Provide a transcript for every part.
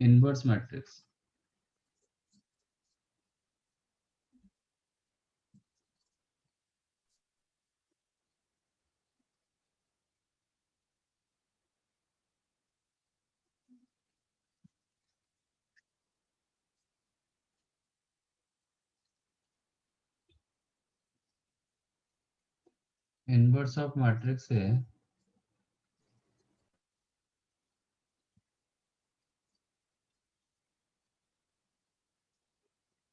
Inverse matrix, inverse of matrix है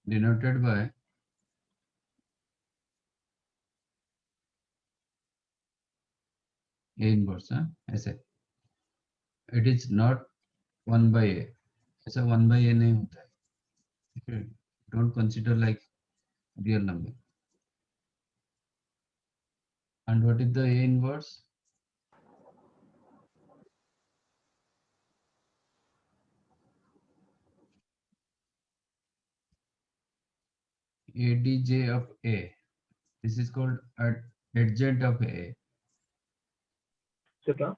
denoted by A inverse, ऐसे it is not 1/a, ऐसा 1/a नहीं होता है, don't consider like real number. And what is the a inverse? adj of a, this is called adjacent of a, क्या?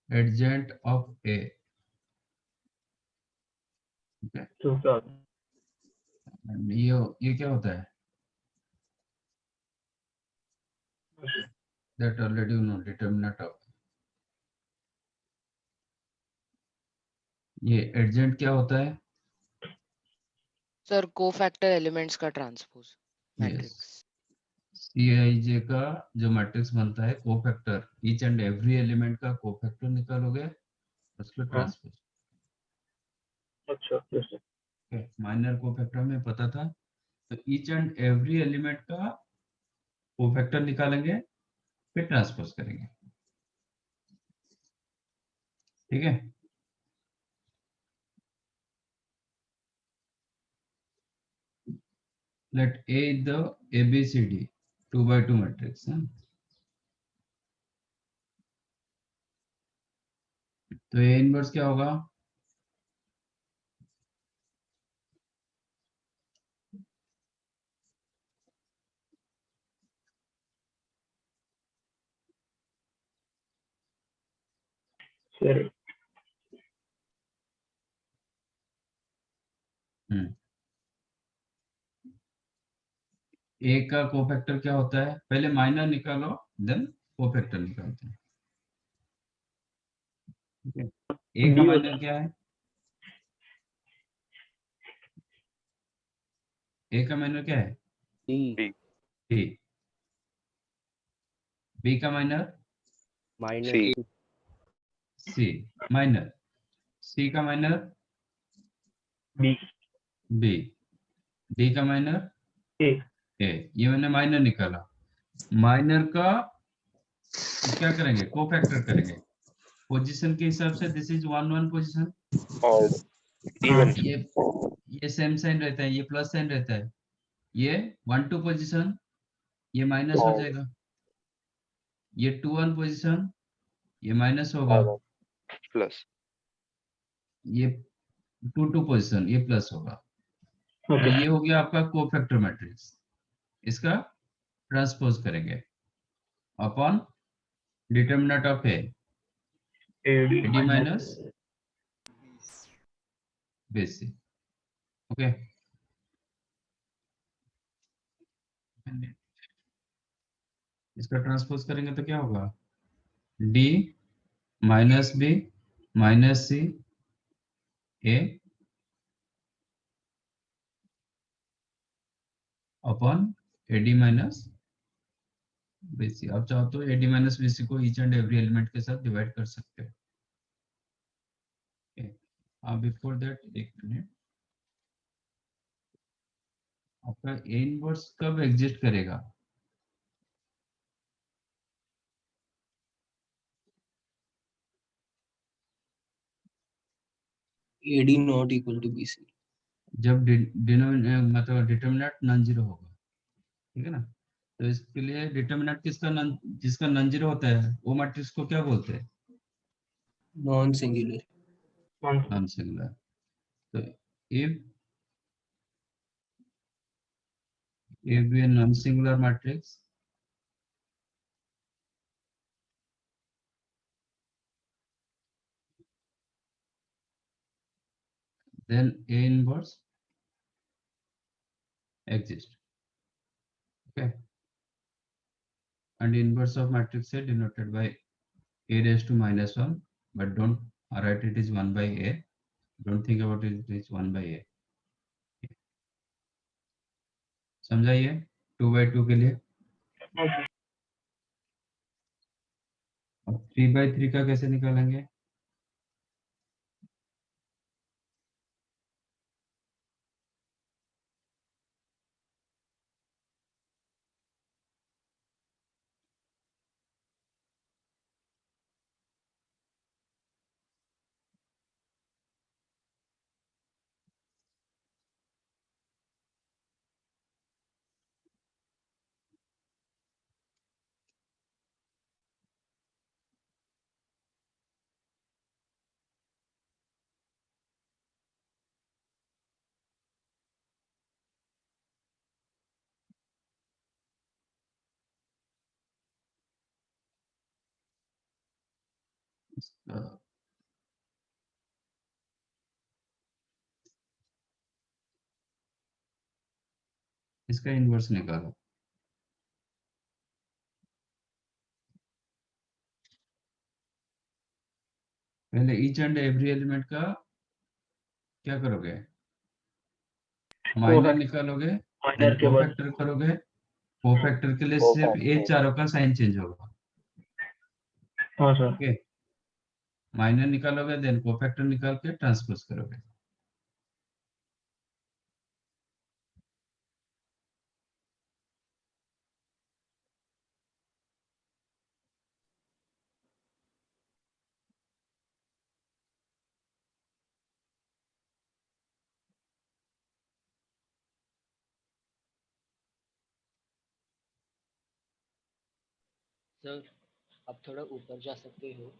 adjacent of a, okay? तो क्या? And ये क्या होता है? That already you know, determinant of, ये adjacent क्या होता है? सर कोफैक्टर एलिमेंट्स का ट्रांसपोज मैट्रिक्स। Cij का जो मैट्रिक्स बनता है cofactor, each and every element का कोफैक्टर निकालोगे, उसको ट्रांसपोज। अच्छा, जैसे माइनर कोफैक्टर में पता था, तो ईच एंड एवरी एलिमेंट का कोफैक्टर निकालेंगे, फिर ट्रांसपोज करेंगे, ठीक है? Let A is the ABCD 2x2 matrix, तो A इनवर्स क्या होगा? सर A का कोफैक्टर क्या होता है? पहले माइनर निकालो, देन कोफैक्टर निकालते हैं, ठीक है? A का माइनर क्या है? A का माइनर क्या है? B B। B का minor C C, minor C का माइनर बी B, D का माइनर ए A। ये मैंने माइनर निकाला, माइनर का क्या करेंगे? कोफैक्टर करेंगे पोजीशन के हिसाब से। दिस इज 1 1 पोजीशन, और even ये सेम साइन रहता है, ये प्लस साइन रहता है। ये 1 2 पोजीशन, ये माइनस हो जाएगा। ये 2 1 पोजीशन, ये माइनस होगा। प्लस ये 2 2 पोजीशन, ये प्लस होगा। तो ये हो गया आपका कोफैक्टर मैट्रिक्स। इसका ट्रांसपोज करेंगे upon determinant of A, D minus BC, okay? इसका ट्रांसपोज करेंगे तो क्या होगा? डी माइनस बी माइनस सी ए अपॉन एडी माइनस बीसी। आप चाहो तो एडी माइनस बीसी को ईच एंड एवरी एलिमेंट के साथ डिवाइड कर सकते हो। बिफोर दैट एक मिनट, आपका ए इनवर्स कब एग्जिस्ट करेगा? AD not equal to BC, जब मतलब डिटरमिनेंट नॉन जीरो होगा, ठीक है ना? तो इसके लिए डिटरमिनेंट जिसका नॉन जीरो होता है वो मैट्रिक्स को क्या बोलते हैं? non singular. Non singular. तो if be a non singular matrix, then A inverse exists. Okay, and inverse of matrix A denoted by A raised to -1, but don't write it is 1 by A. Don't think about it, it is 1 by A. समझाइए 2 by 2 के लिए. Okay. अब 3 by 3 का कैसे निकालेंगे? इसका inverse निकालो. पहले ईच एंड एवरी एलिमेंट का क्या करोगे? माइनर निकालोगे, माइनर के बाद कोफैक्टर करोगे. कोफैक्टर के लिए सिर्फ ए चारों का साइन चेंज होगा. हाँ सर. ओके, माइनर निकालोगे, देन कोफैक्टर निकाल के ट्रांसपोज करोगे. सर आप थोड़ा ऊपर जा सकते हो.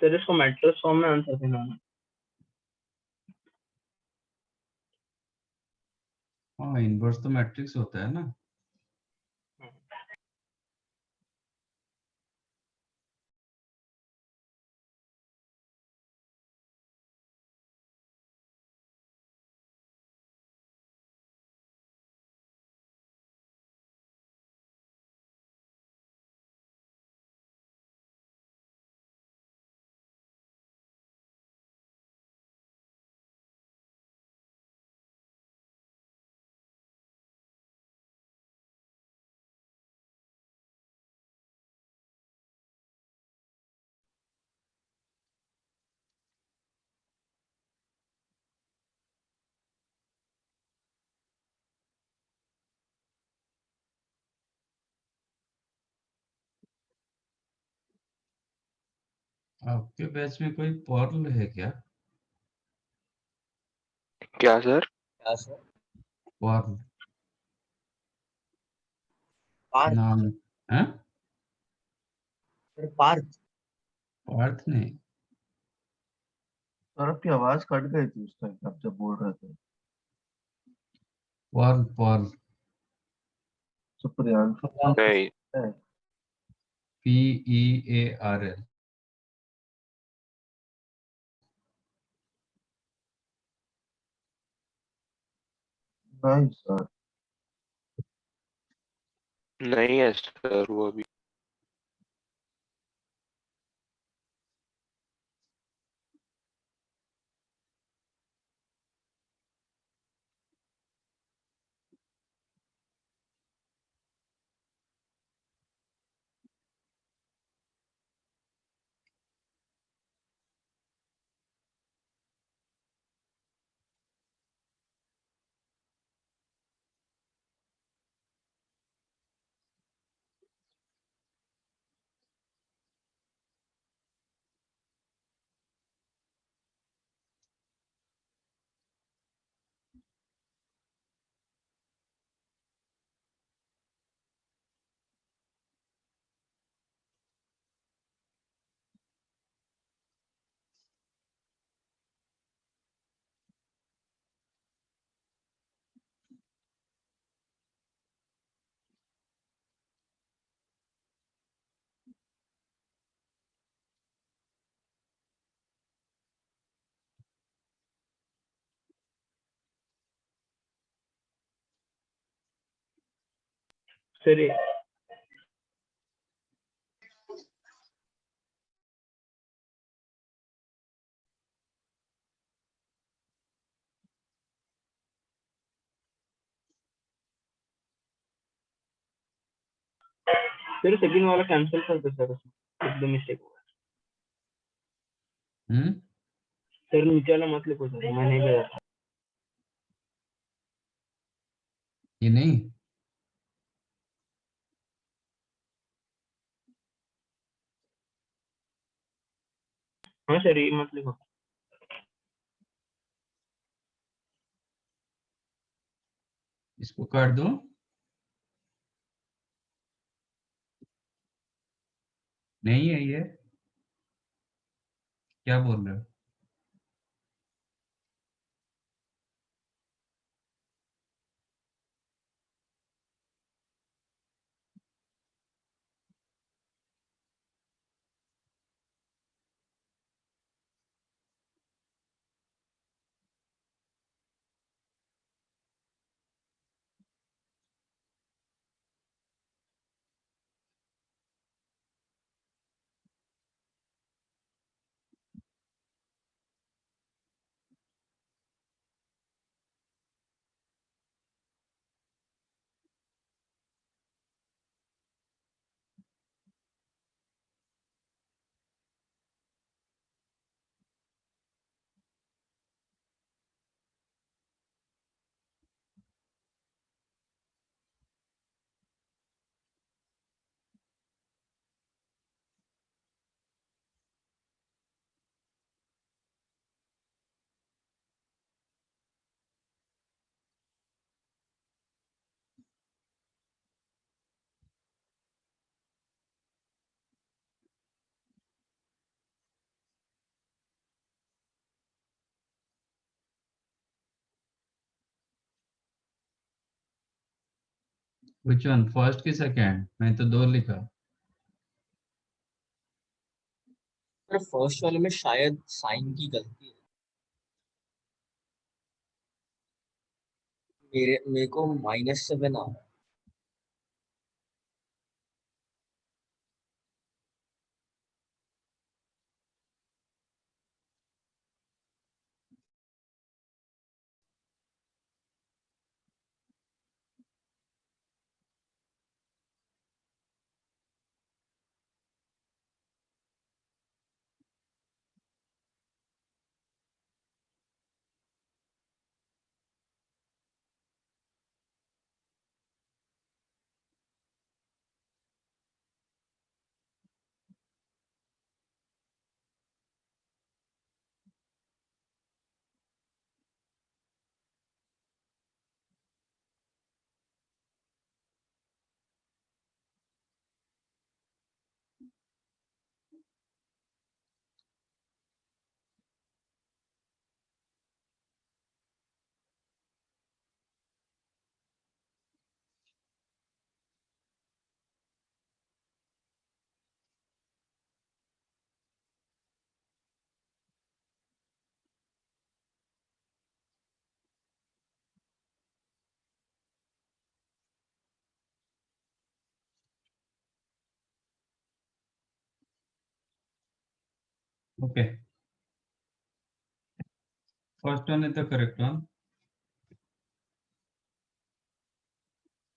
सर इसको मैट्रिक्स फॉर्म में आंसर देना है. हाँ, इन्वर्स तो मैट्रिक्स होता है ना. आपके बैच में कोई पर्ल है क्या? क्या सर? क्या सर? पर्ल पार्थ। नाम है? सर पार्थ। पार्थ नहीं। सर आपकी आवाज कट गई थी उस टाइम आप जब बोल रहे थे। पर्ल पर्ल तो प्रियांशु नहीं, है। PEARL। नहीं सर। नहीं है सर वो अभी। सर ये सर सेकंड वाला कैंसिल कर दो सर, एकदम मिस्टेक हुआ। सर नीचे वाला मत लिखो सर, मैं नहीं गया था। ये नहीं। हाँ सर ये मत लिखो। इसको काट दो। नहीं है ये। क्या बोल रहे हो? Which one? फर्स्ट की सेकंड? मैं तो दो लिखा। सर फर्स्ट वाले में शायद साइन की गलती है। मेरे को -7 आ रहा है। Okay, first one is the correct one.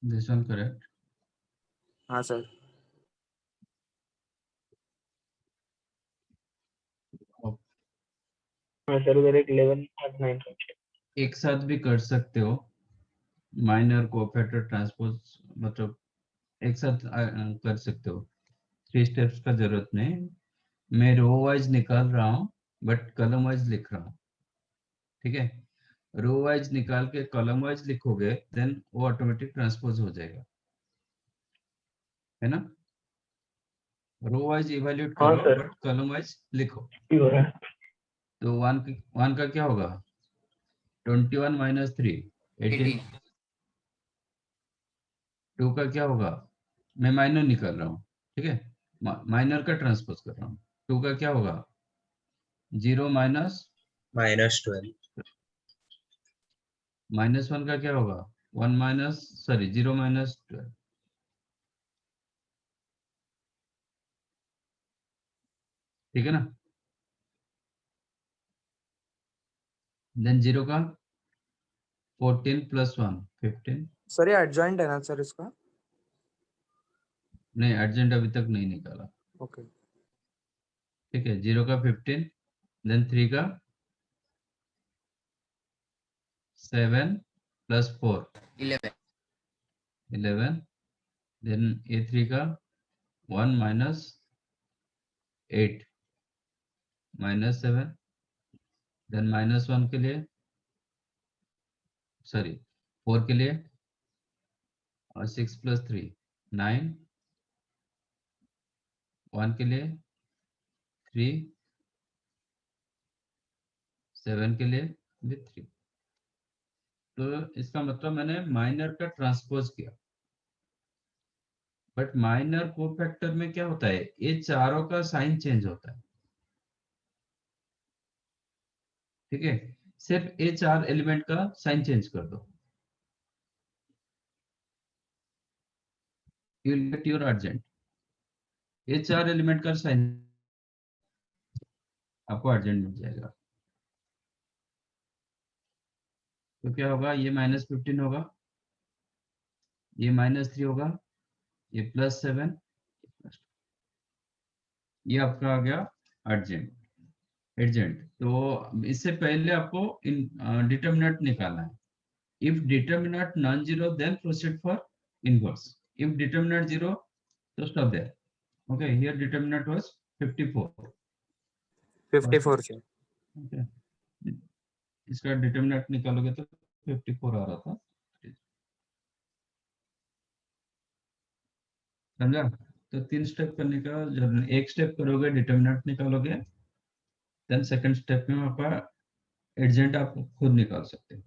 This one correct. हाँ सर. हाँ सर, उधर एक 11 और 9 एक साथ भी कर सकते हो, माइनर कोफैक्टर ट्रांसपोज, मतलब एक साथ कर सकते हो, 3 स्टेप्स का जरूरत नहीं. मैं रो वाइज निकाल रहा हूँ बट कॉलम वाइज लिख रहा हूँ. ठीक है, रो वाइज निकाल के कॉलम वाइज लिखोगे देन वो ऑटोमेटिक ट्रांसपोज हो जाएगा, है ना. रो वाइज इवैल्यूएट हाँ करो सर. बट कॉलम वाइज लिखो. ठीक हो रहा है. तो 1 का क्या होगा, 21 माइनस 3 18. 2 का क्या होगा, मैं माइनर निकाल रहा हूँ, ठीक है, माइनर का ट्रांसपोज कर रहा हूँ. 2 का क्या होगा, 0 माइनस -12. माइनस 1 का क्या होगा, 1 माइनस सॉरी 0 माइनस 12. ठीक है ना. देन 0 का 14 प्लस 1 15. सर ये एडजॉइंट है ना सर इसका? नहीं, अर्जेंट अभी तक नहीं निकाला. ओके. ठीक है, 0 का 15, देन 3 का 7 प्लस 4 11, देन A3 का 1 माइनस 8 माइनस 7, देन माइनस 1 के लिए सॉरी 4 के लिए और 6 प्लस 3 9, 1 के लिए 3, 7 के लिए भी 3. तो इसका मतलब मैंने माइनर का ट्रांसपोज किया. बट माइनर कोफैक्टर में क्या होता है, ये चारों का साइन चेंज होता है. ठीक है, सिर्फ ये 4 एलिमेंट का साइन चेंज कर दो, you will get your urgent. ये 4 एलिमेंट का साइन आपको अर्जेंट मिल जाएगा. तो क्या होगा, ये -15 होगा, ये -3 होगा, ये +7, ये आपका आ गया अर्जेंट. अर्जेंट तो इससे पहले आपको डिटर्मिनेंट निकालना है. If determinant non zero then proceed for inverse. If determinant zero तो stop there. Okay, here determinant was 54. 54 sir. Okay, इसका डिटर्मिनेंट निकालोगे तो 54 आ रहा था. समझा. तो 3 स्टेप करने का जरूरत नहीं. एक स्टेप करोगे डिटर्मिनेंट निकालोगे, देन सेकंड स्टेप में आपका एडजेंट आप खुद निकाल सकते हो.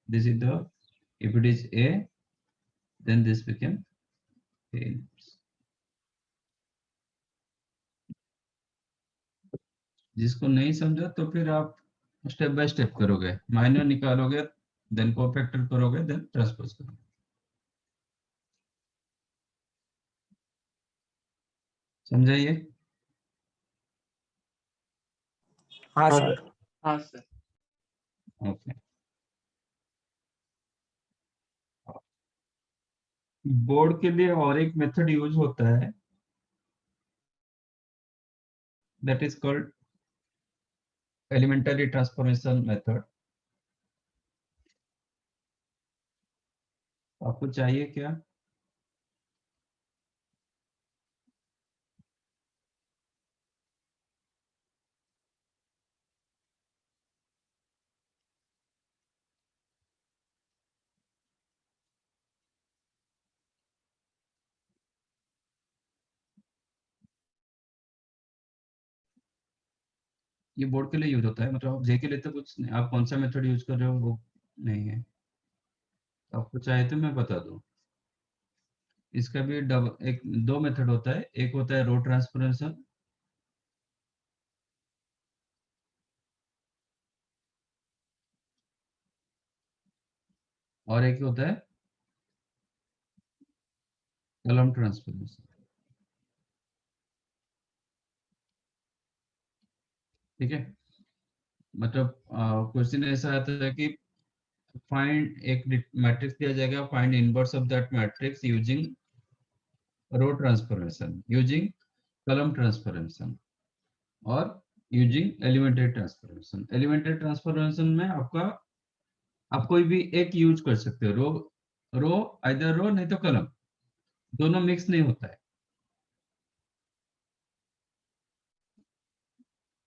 This is the, if it is a then this became a. जिसको नहीं समझा तो फिर आप स्टेप बाय स्टेप करोगे, माइनर निकालोगे, देन कोफैक्टर करोगे, देन ट्रांसपोज करोगे. समझाइए. हाँ हाँ सर. सर. हाँ सर. ओके, बोर्ड के लिए और एक मेथड यूज होता है, that is called elementary transformation method. आपको चाहिए क्या, ये बोर्ड के लिए यूज होता है, मतलब जे के लिए तो कुछ नहीं. आप कौन सा मेथड यूज कर रहे हो वो नहीं है. आपको चाहे तो मैं बता दूं. इसका भी एक 2 मेथड होता है. एक होता है रो ट्रांसफॉर्मेशन, और एक होता है कॉलम ट्रांसफॉर्मेशन. ठीक है, मतलब क्वेश्चन ऐसा आता है कि फाइंड एक मैट्रिक्स दिया जाएगा, find inverse of that matrix using row transformation, using column transformation और using elementary transformation. Elementary transformation में आपका आप कोई भी एक यूज कर सकते हो, रो आइदर रो नहीं तो कॉलम, दोनों मिक्स नहीं होता है।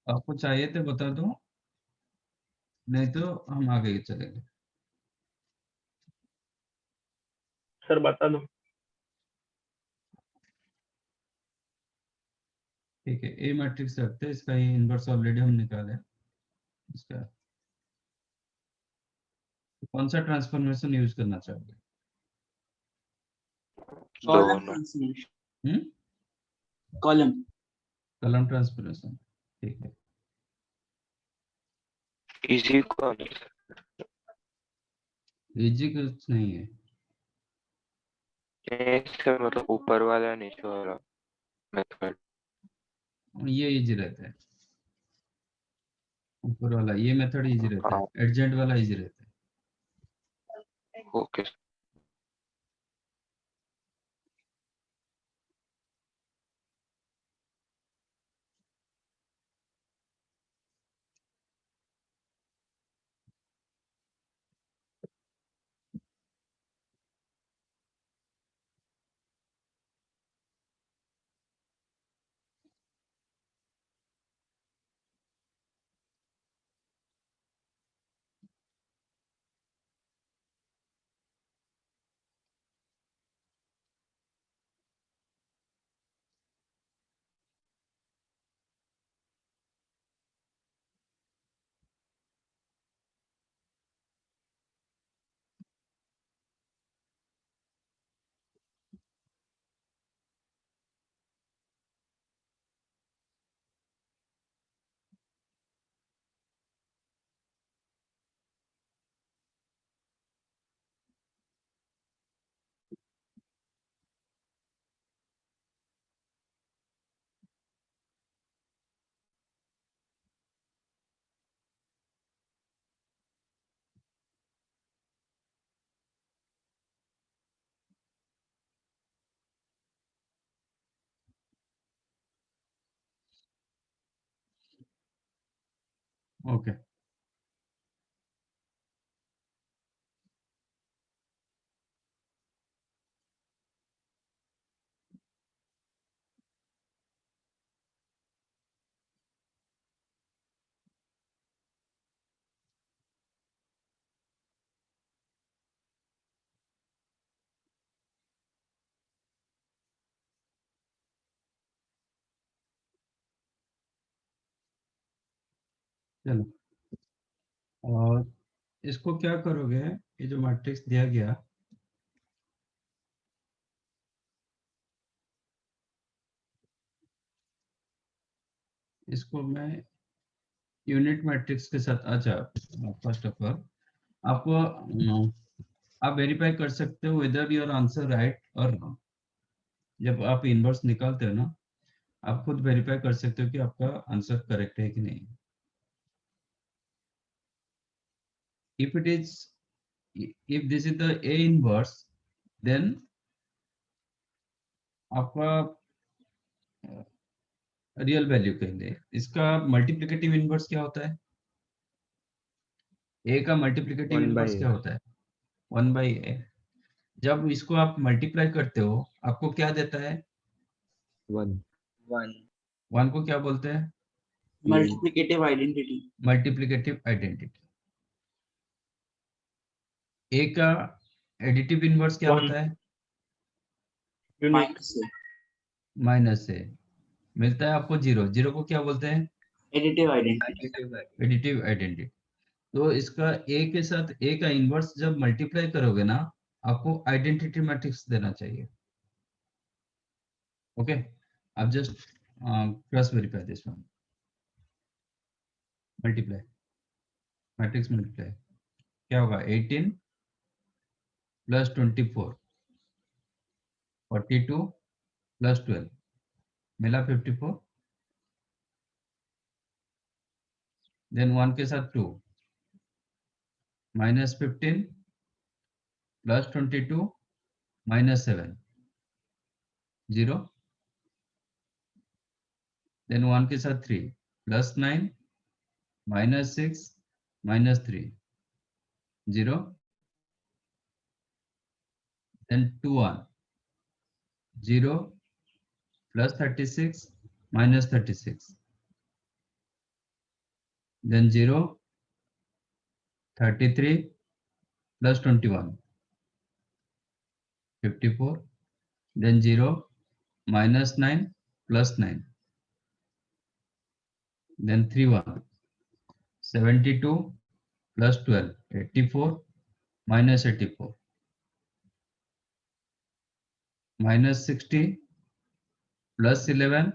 आपको चाहिए तो बता दो, नहीं तो हम आगे चलेंगे। सर बता दो। ठीक है, ए मैट्रिक्स रखते हैं, इसका ये इनवर्स ऑलरेडी हम निकाले। इसका कौन सा ट्रांसफॉर्मेशन यूज करना चाहोगे? दोनों। कॉलम। कॉलम ट्रांसफॉर्मेशन, ठीक है। इजी कौन सा? इजी कुछ नहीं है, ऐसे मतलब ऊपर वाला नीचे वाला मेथड। ये इजी रहता है। ऊपर वाला ये मेथड इजी रहता है, हाँ, एडजेंट वाला इजी रहता है। ओके। ओके, चलो। और इसको क्या करोगे, ये जो मैट्रिक्स दिया गया, इसको मैं यूनिट मैट्रिक्स के साथ, अच्छा फर्स्ट ऑफ ऑल आपको आप वेरीफाई कर सकते हो वेदर योर आंसर राइट और रॉन्ग। जब आप इनवर्स निकालते हो ना, आप खुद वेरीफाई कर सकते हो कि आपका आंसर करेक्ट है कि नहीं। If it is, if this is the A inverse, then आपका रियल वैल्यू कहेंगे। इसका मल्टीप्लिकेटिव इनवर्स क्या होता है? ए का मल्टीप्लिकेटिव 1 by इनवर्स क्या होता है? 1/a। जब इसको आप मल्टीप्लाई करते हो, आपको क्या देता है? 1 1 1 को क्या बोलते हैं? Multiplicative identity. Multiplicative identity. A का एडिटिव इनवर्स क्या होता है? Minus A. मिलता है आपको 0। 0 को क्या बोलते हैं? Additive identity. Additive identity. तो इसका ए के साथ ए का इनवर्स जब मल्टीप्लाई करोगे ना, आपको आइडेंटिटी मैट्रिक्स देना चाहिए। ओके, अब just cross verify this one. Multiply, matrix multiply क्या होगा? 18 प्लस 24, 42 प्लस 12 मिला 54। देन 1 के साथ 2, -15 +22 -7, 0, देन 1 के साथ 3 +9 -6 -3, 0, then 2 1, 0 +36 -36, then 0, 33 +21, 54, then 0 -9 +9, then 3 1, 72 +12, 84 -84, -60 +11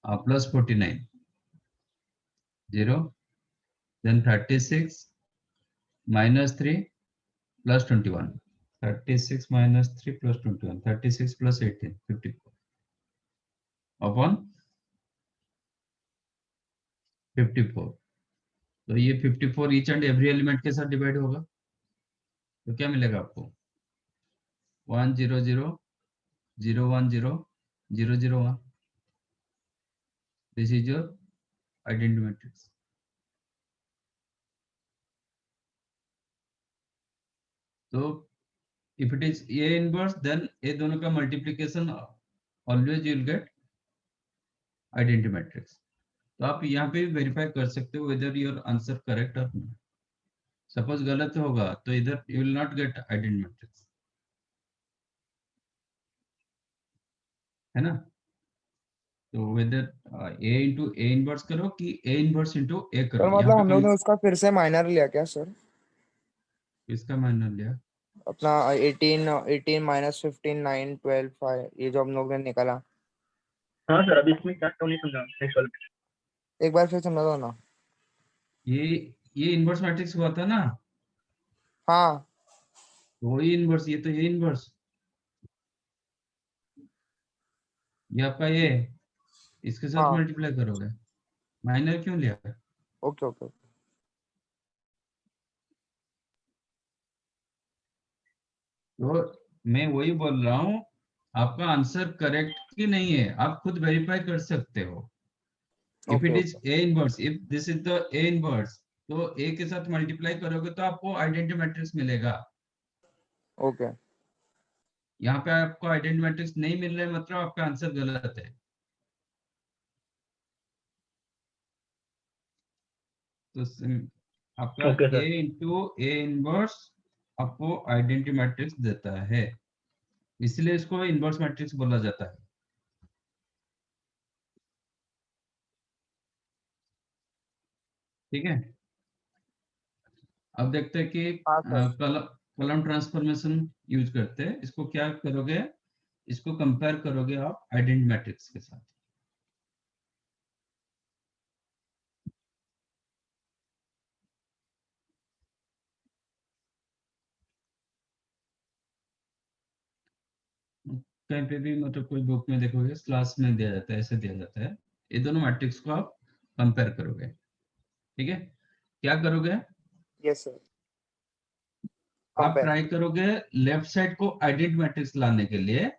+49, 0, then 36 -3 +21, 36 -3 +21, 36 +18, 54 upon 54। तो ये 54 ईच एंड एवरी एलिमेंट के साथ डिवाइड होगा, तो क्या मिलेगा आपको? 1 0 0 0 1 0 0 0 1। This is your identity matrix. तो if it is A inverse, then ये दोनों का multiplication always you will get identity matrix. तो आप यहाँ पे वेरीफाई कर सकते हो वेदर योर आंसर करेक्ट और नॉट। सपोज गलत होगा तो इधर you will not get identity matrix, है ना? तो whether A into A inverse करो कि A inverse into A sir करो, यहाँ मतलब पे हम लोग ने उसका फिर से माइनर लिया क्या सर? इसका माइनर लिया। अपना 18 18 -15 9 12 5 ये जो हम लोग ने निकाला, हाँ सर, अभी इसमें क्या तो नहीं समझा नेक्स्ट वाले में। एक बार फिर समझा दो ना। ये ये इनवर्स मैट्रिक्स हुआ था ना, हाँ वही इनवर्स, ये तो ये इनवर्स, ये आपका ये इसके साथ हाँ मल्टीप्लाई करोगे। माइनर क्यों लिया? Okay okay. तो मैं वही बोल रहा हूँ, आपका आंसर करेक्ट कि नहीं है आप खुद वेरीफाई कर सकते हो। If okay it is okay A inverse, if this is the A inverse, तो A के साथ मल्टीप्लाई करोगे तो आपको आइडेंटिटी मैट्रिक्स मिलेगा। ओके। यहाँ पे आपको आइडेंटिटी मैट्रिक्स नहीं मिल रहा है मतलब आपका आंसर गलत है। तो आपका okay A sir. Into A inverse आपको आइडेंटिटी मैट्रिक्स देता है, इसलिए इसको इनवर्स मैट्रिक्स बोला जाता है। ठीक है, अब देखते हैं कि हाँ सर। कॉलम ट्रांसफॉर्मेशन यूज करते हैं। इसको क्या करोगे, इसको कंपेयर करोगे आप आइडेंटिटी मैट्रिक्स के साथ। कहीं पे भी मतलब कोई बुक में देखोगे क्लास में दिया जाता है, ऐसे दिया जाता है। ये दोनों मैट्रिक्स को आप कंपेयर करोगे। ठीक है, क्या करोगे यस सर। आप? कंपेयर। ट्राई करोगे लेफ्ट साइड को आइडेंटिटी मैट्रिक्स लाने के लिए।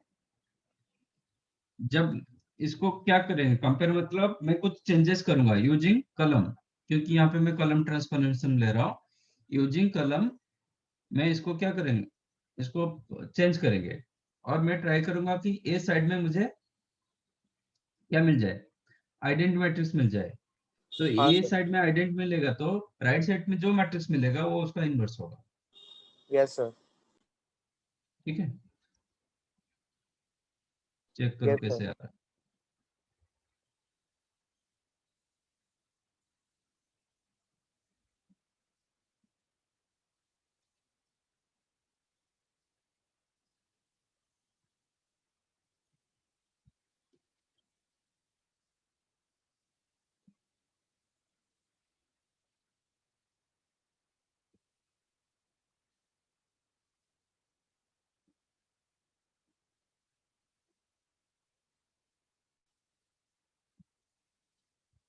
जब इसको क्या करेंगे कंपेयर, मतलब मैं कुछ चेंजेस करूंगा यूजिंग कलम, क्योंकि यहाँ पे मैं कलम ट्रांसफॉर्मेशन ले रहा हूँ। यूजिंग कलम मैं इसको क्या करेंगे, इसको चेंज करेंगे और मैं ट्राई करूंगा कि ए साइड में मुझे क्या मिल जाए, आइडेंटिटी मैट्रिक्स मिल जाए। तो हाँ ए सर। साइड में आइडेंटिटी मिलेगा तो राइट साइड में जो मैट्रिक्स मिलेगा वो उसका इनवर्स होगा। Yes sir. ठीक है, चेक करो यस सर। कैसे आ रहा है।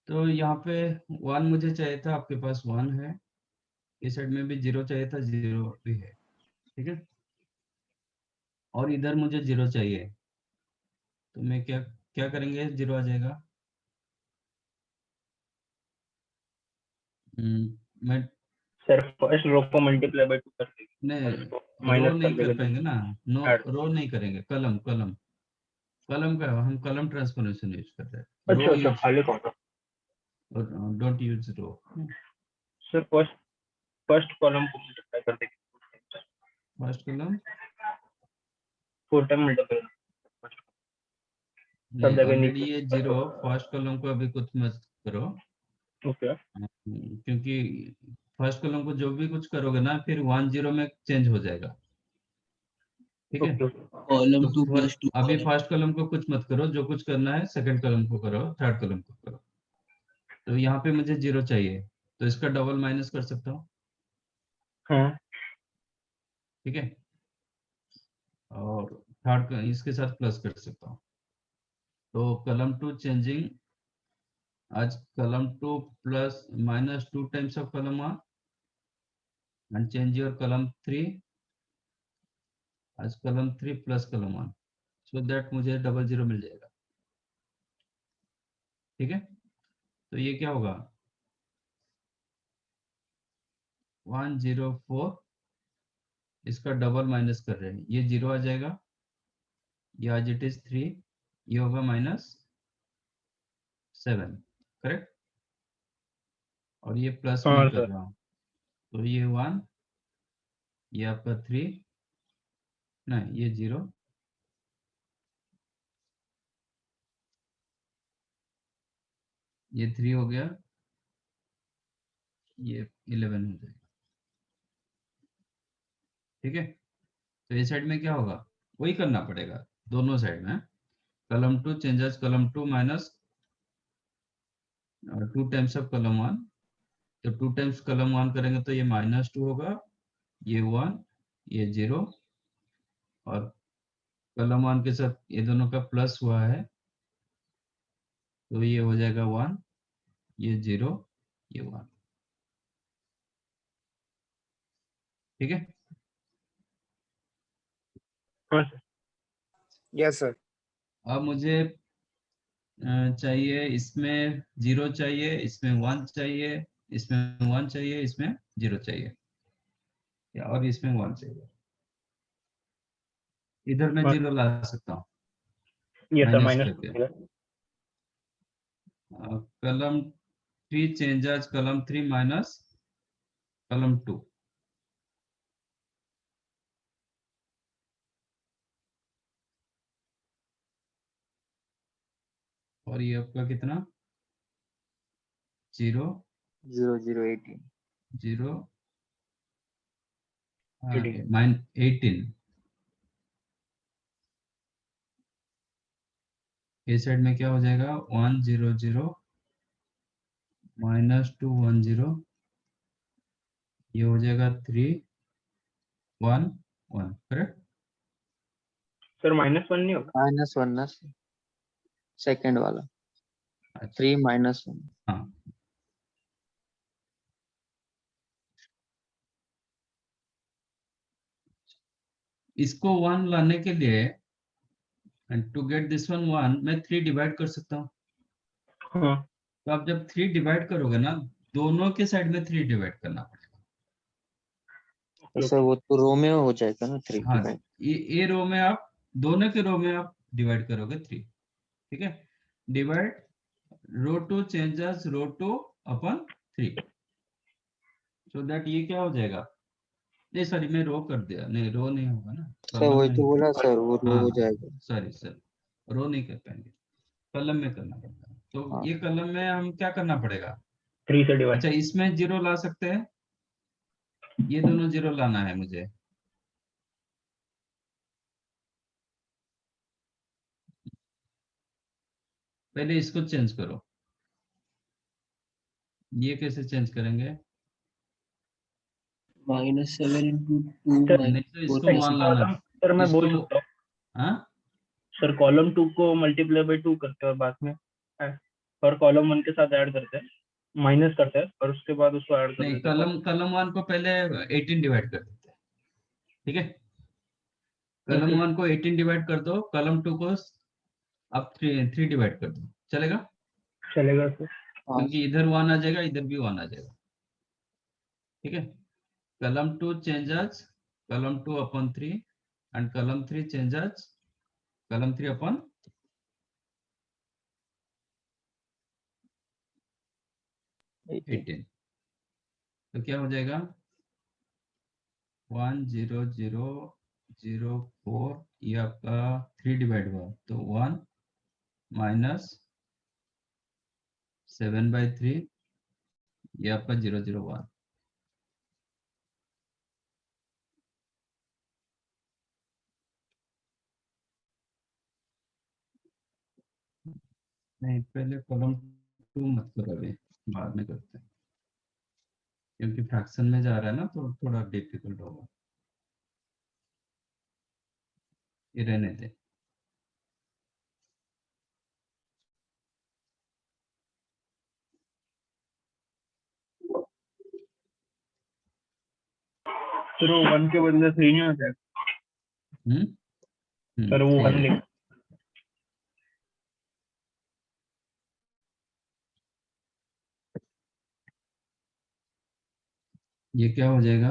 तो यहाँ पे 1 मुझे चाहिए था, आपके पास 1 है, इस साइड में भी 0 चाहिए था, 0 भी है, ठीक है। और इधर मुझे 0 चाहिए, तो मैं क्या क्या करेंगे, 0 आ जाएगा। मैं सर फर्स्ट रो को मल्टीप्लाई बाय 2 कर देंगे, नहीं, उसको रो माइनस नहीं कर कर देंगे पाएंगे ना, नो ऐड। रो नहीं करेंगे, कलम कलम कलम का हम कलम ट्रांसफॉर्मेशन यूज कर रहे हैं, अच्छा रो अच्छा, यूज, खाली कौन सा don't use row. Sir? First column को मल्टीप्लाई कर देंगे, फर्स्ट कलम 4 टाइम मल्टीप्लाई सब नहीं, जगह ऑलरेडी नीचे। ये 0, फर्स्ट कॉलम को अभी कुछ मत करो, ओके क्योंकि फर्स्ट कॉलम को जो भी कुछ करोगे ना, फिर 1 0 में चेंज हो जाएगा, ठीक है। ओके कॉलम तो 2 प्लस 2 अभी कॉलम फर्स्ट कॉलम को कुछ मत करो, जो कुछ करना है सेकंड कॉलम को करो, थर्ड कॉलम को करो। तो यहाँ पे मुझे 0 चाहिए, तो इसका डबल माइनस कर सकता हूँ, हाँ ठीक है, और थर्ड इसके साथ प्लस कर सकता हूँ। तो कॉलम 2 चेंजिंग, आज column 2 plus -2 times of column 1 and change your column 3 आज column 3 plus column 1, so that मुझे डबल 0 मिल जाएगा, ठीक है। तो ये क्या होगा, 104, इसका डबल माइनस कर रहे हैं, ये 0 आ जाएगा, ये आज इट इज 3, ये होगा -7, करेक्ट, और ये प्लस हाँ में कर सर। रहा हूँ, तो ये 1, ये आपका 3, नहीं ये 0, ये 3 हो गया, ये 11 हो जाएगा, ठीक है। तो इस साइड में क्या होगा, वही करना पड़ेगा दोनों साइड में, column 2 changes column 2 minus 2 times of column 1, तो 2 टाइम्स कॉलम 1 करेंगे तो ये -2 होगा, ये 1, ये 0, और कॉलम 1 के साथ ये दोनों का प्लस हुआ है, तो ये हो जाएगा 1, ये 0, ये 1, ठीक है। हाँ सर। Yes sir. अब मुझे चाहिए, इसमें 0 चाहिए, इसमें 1 चाहिए, इसमें 1 चाहिए, इसमें 0 चाहिए, और इसमें 1 चाहिए, इधर मैं हाँ 0 ला सकता हूँ ये सर माइनस माइनस करके। Column 3 changes column 3 minus column 2, और ये आपका कितना, 0 0 0 18 0 18 -18, इस साइड में क्या हो जाएगा, 1 0 0 -2 1 0, ये हो जाएगा 3 1 1, करेक्ट। सर -1 नहीं होगा? -1 ना सेकंड वाला, अच्छा 3 -1। हाँ, इसको 1 लाने के लिए, and to get this one 1, मैं 3 डिवाइड कर सकता हूँ। हाँ तो आप जब 3 डिवाइड करोगे ना, दोनों के साइड में 3 डिवाइड करना पड़ेगा। सर वो तो रो में हो जाएगा ना 3 हाँ, डिवाइड। ये रो में आप, दोनों के रो में आप डिवाइड करोगे 3, ठीक है। डिवाइड रो 2 चेंजेस रो 2 अपन 3, सो दैट ये क्या हो जाएगा, नहीं सॉरी मैं रो कर दिया, नहीं रो नहीं होगा ना, सर कॉलम वही में तो ही बोला करना। सर, वो रो हाँ हो जाएगा। सॉरी सर, रो नहीं कर पाएंगे, कॉलम में करना पड़ता है। तो हाँ ये कॉलम में हम क्या करना पड़ेगा, 3 से डिवाइड। अच्छा इसमें 0 ला सकते हैं, ये दोनों 0 लाना है मुझे, पहले इसको चेंज करो, ये कैसे चेंज करेंगे, -7 into 2 सर नहीं तो -4 इसको 1 लाना, कॉलम, सर मैं बोल इसको, सकता हूँ हाँ सर, कॉलम 2 को मल्टीप्लाई बाय 2 करते हैं और बाद में और कॉलम 1 के साथ ऐड करते हैं, माइनस करते हैं और उसके बाद उसको ऐड कर नहीं, देते हैं। कलम 1 को पहले 18 डिवाइड कर देते हैं, ठीक है। कलम Okay. 1 को 18 डिवाइड कर दो, कलम 2 को अब 3 डिवाइड कर दो, चलेगा? चलेगा सर। हाँ क्योंकि इधर 1 आ जाएगा, इधर भी 1 आ जाएगा, ठीक है। कलम 2 चेंजेस कलम 2 upon 3 and कलम 3 changes कलम 3 upon 18। तो क्या हो जाएगा? 1 0 0 0 4, ये आपका 3 डिवाइड हुआ तो 1 माइनस 7/3, ये आपका 0 0 1। नहीं, पहले कॉलम 2 मत करो, अभी बाद में करते हैं, क्योंकि फ्रैक्शन में जा रहा है ना तो थोड़ा डिफिकल्ट होगा, ये रहने दे। फिर वो 1 के बदले 3 नहीं हो जाएगा सर, वो 1 लिख। ये क्या हो जाएगा?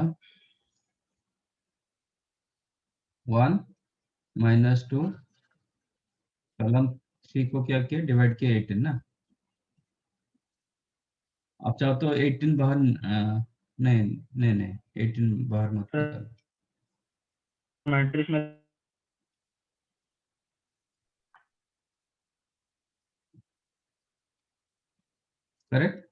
1 माइनस 2, कॉलम 3 को क्या किया, डिवाइड किया 18 ना। आप चाहो तो 18 बाहर नहीं नहीं नहीं 18 बाहर मत निकालो। मैट्रिक्स में करेक्ट।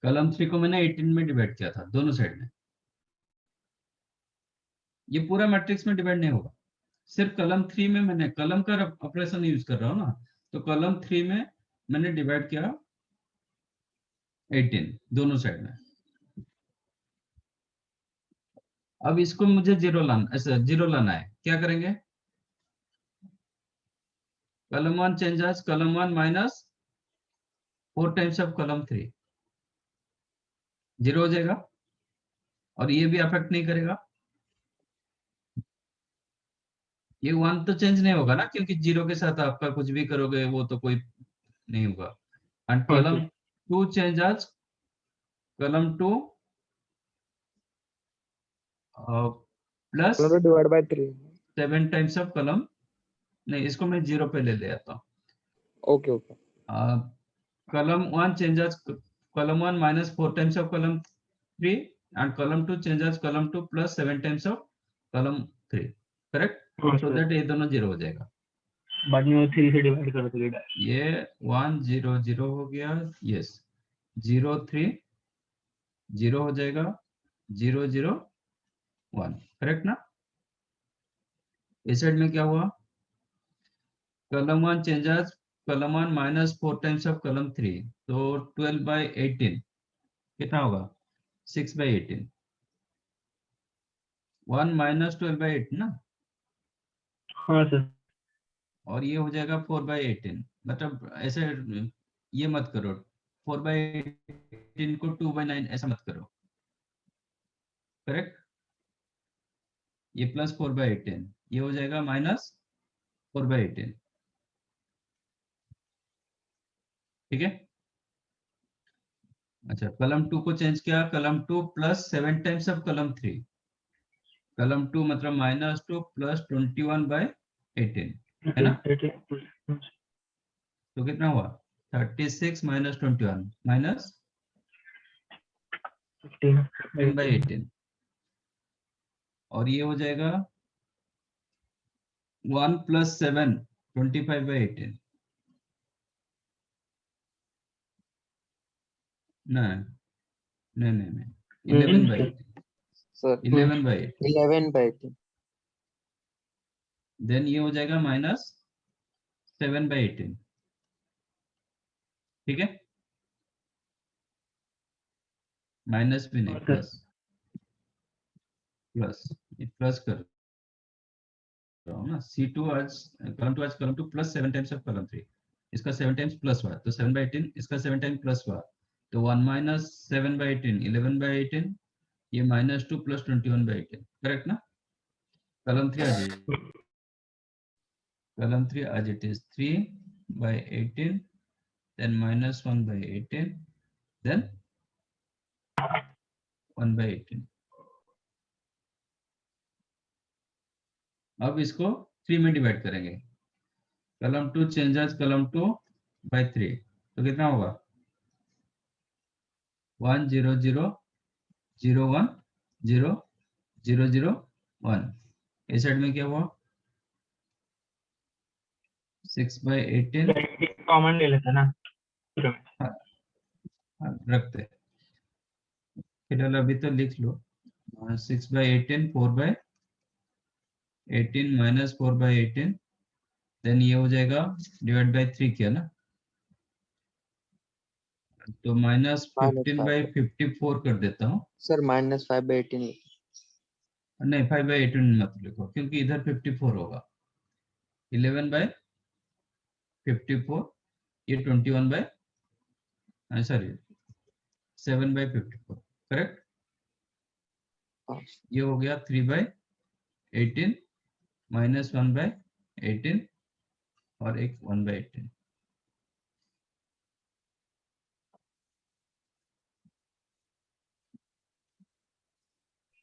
कॉलम 3 को मैंने 18 में डिवाइड किया था, दोनों साइड में। ये पूरा मैट्रिक्स में डिवाइड नहीं होगा, सिर्फ कॉलम 3 में मैंने कॉलम का ऑपरेशन यूज कर रहा हूँ ना, तो कॉलम 3 में मैंने डिवाइड किया 18 दोनों साइड में। अब इसको मुझे जीरो लाना, ऐसा जीरो लाना है, क्या करेंगे? Column 1 changes column 1 minus 4 times of column 3, zero हो जाएगा, और ये भी अफेक्ट नहीं करेगा। ये 1 तो चेंज नहीं होगा ना, क्योंकि जीरो के साथ आपका कुछ भी करोगे वो तो कोई नहीं होगा। And column 2 changes column 2 plus divide by 3। 7 times of column, नहीं इसको मैं जीरो पे ले आता हूँ। Okay okay. Column 1 changes column 1 minus 4 times of column 3 and column 2 changes column 2 plus 7 times of column 3, correct? So that ये दोनों zero हो जाएगा, बाद में वो 3 से डिवाइड कर देगा। ये 1 0 0 हो गया, यस 0 3 0 हो जाएगा, 0 0 1, करेक्ट ना। इस साइड में क्या हुआ? Column 1 changes column 1 minus 4 times of column 3, तो 12/18 कितना होगा? 6/18, 1 माइनस 12/8 ना, हाँ सर। और ये हो जाएगा 4/18। मतलब ऐसे ये मत करो, 4/18 को 2/9 ऐसा मत करो, करेक्ट। ये प्लस 4/18, ये हो जाएगा माइनस 4/18, ठीक है। अच्छा, कॉलम 2 को चेंज किया, column 2 plus 7 times of column 3, column 2 मतलब माइनस 2 प्लस 21/18 है ना, तो कितना हुआ? 36 माइनस 21 माइनस 15/18, और ये हो जाएगा 1 प्लस 7 25/18, नहीं नहीं नहीं 11/18, सर 11/18, 11/18। देन ये हो जाएगा माइनस 7/18, ठीक है। माइनस भी नहीं, प्लस प्लस, ये प्लस कर रहा हूँ ना, C2 आज column 2 plus 7 times of column 3, इसका 7 टाइम्स प्लस हुआ तो 7/18, इसका 7 टाइम्स प्लस हुआ तो 1 माइनस 7/18 11/18, ये -2 प्लस 21/18, करेक्ट ना? कॉलम 3 आज column 3 as it is 3/18, then -1/18, then 1/18. अब इसको 3 में डिवाइड करेंगे, कॉलम 2 चेंजेस कॉलम 2/3, तो कितना होगा 1 0 0 0 1 0 0 0 1। इस साइड में क्या हुआ 6/18, कॉमन ले लेते हैं ना। रखते फिलहाल अभी तो लिख लो 6/18 4/18 माइनस 4/18, देन ये हो जाएगा डिवाइड बाय 3 किया ना, तो -15/54 कर देता हूँ। सर -5/18 नहीं 5/18 मत लिखो क्योंकि इधर 54 होगा, 11/54, ये 7/54, करेक्ट। ये हो गया 3/18 माइनस 1/18 और एक 1/18।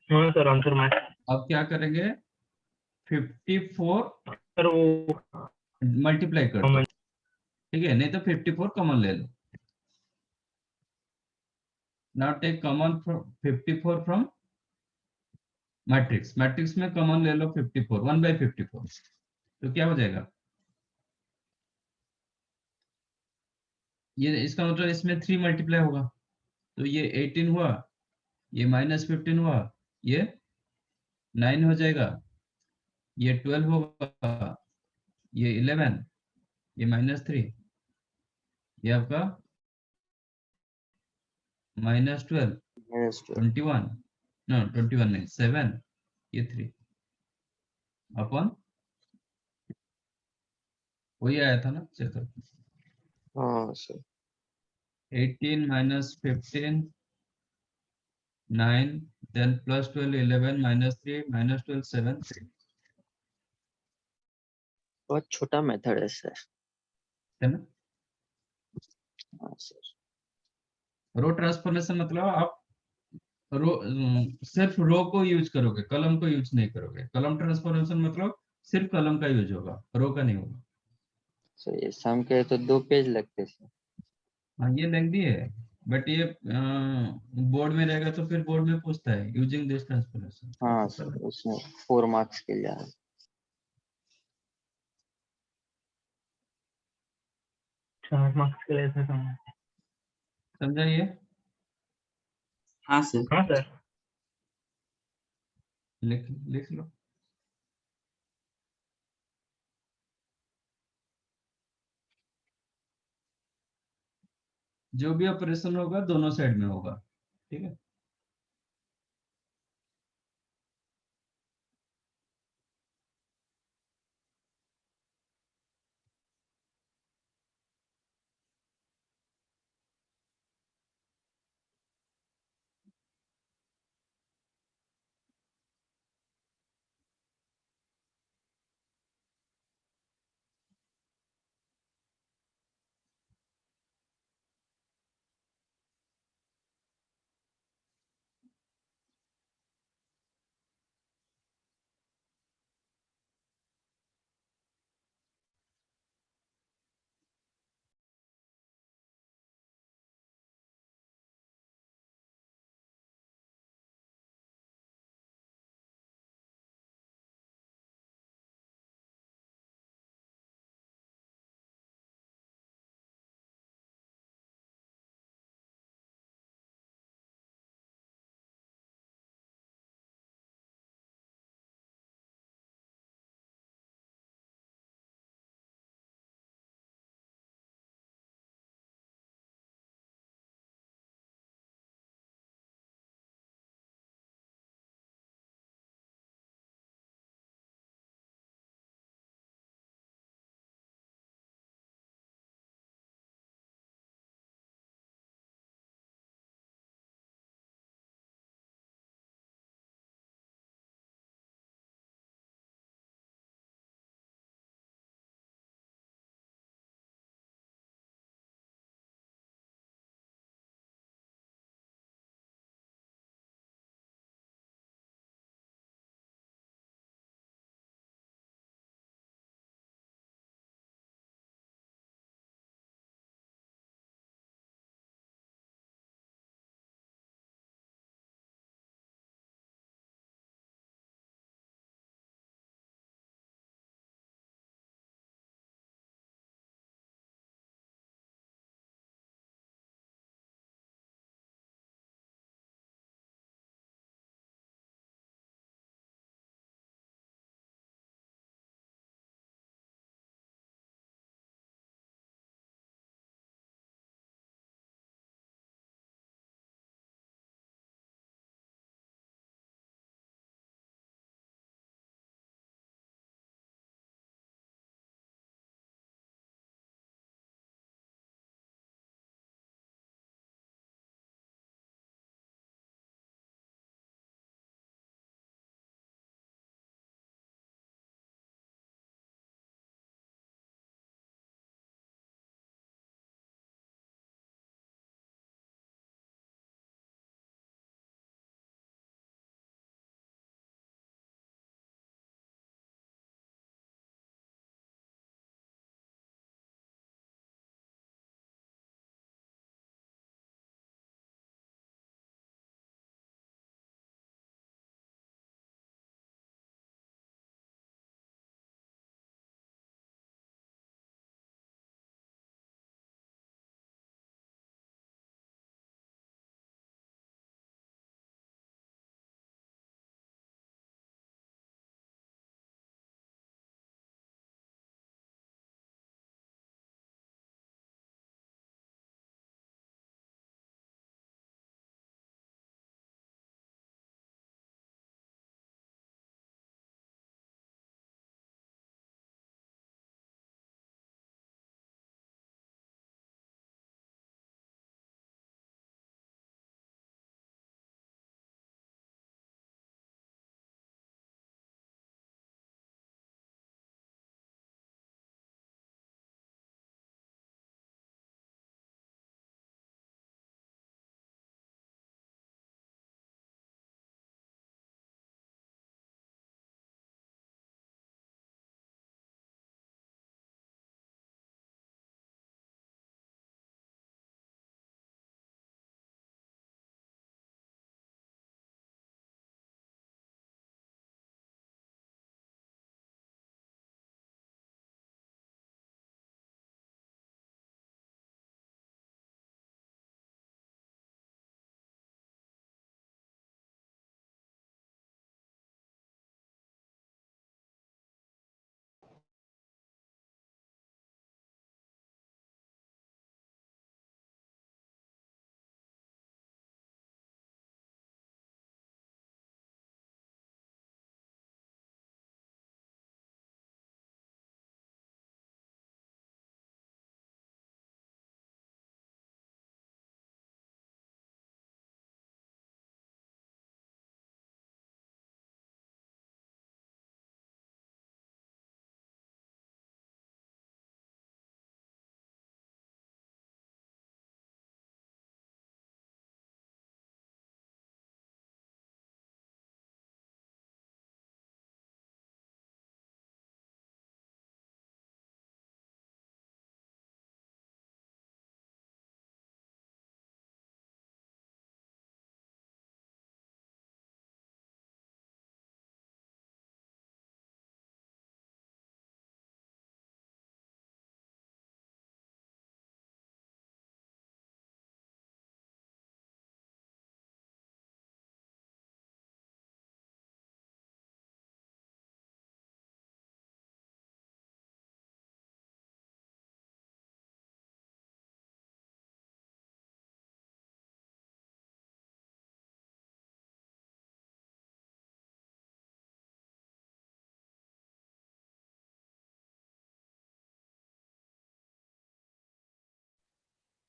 हाँ सर आंसर मैच। अब क्या करेंगे 54 सर वो मल्टीप्लाई कर दो, ठीक है, नहीं तो 54 कॉमन ले लो। Now take common 54 from matrix, matrix में कॉमन ले लो 54, 1/54, तो क्या हो जाएगा ये, इसका मतलब इसमें 3 मल्टीप्लाई होगा, तो ये 18 हुआ, ये -15 हुआ, ये 9 हो जाएगा, ये 12 होगा, ये 11, ये -3, ये आपका -12 21, नो 21 नहीं 7, ये 3 अपन वही आया था ना, चेक करो। हाँ सर 18 -15 9, then +12 11 -3 -12 7 3, बहुत छोटा मेथड है सर। है ना। हाँ सर रो ट्रांसफॉर्मेशन मतलब आप सिर्फ रो को यूज करोगे, कॉलम को यूज नहीं करोगे। कॉलम ट्रांसफॉर्मेशन मतलब सिर्फ कॉलम का यूज होगा, रो का नहीं होगा। सर ये सम के तो 2 पेज लगते सर। हाँ ये लेंथी है, बट ये बोर्ड में रहेगा तो फिर बोर्ड में पूछता है यूजिंग दिस ट्रांसफॉर्मेशन। हाँ सर उसमें 4 मार्क्स के लिए है। 4 मार्क्स के लिए सर। समझाइए। हाँ सर। हाँ सर। लिख लिख लो। जो भी ऑपरेशन होगा दोनों साइड में होगा, ठीक है।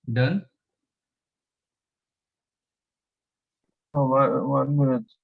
Done. 1 minute.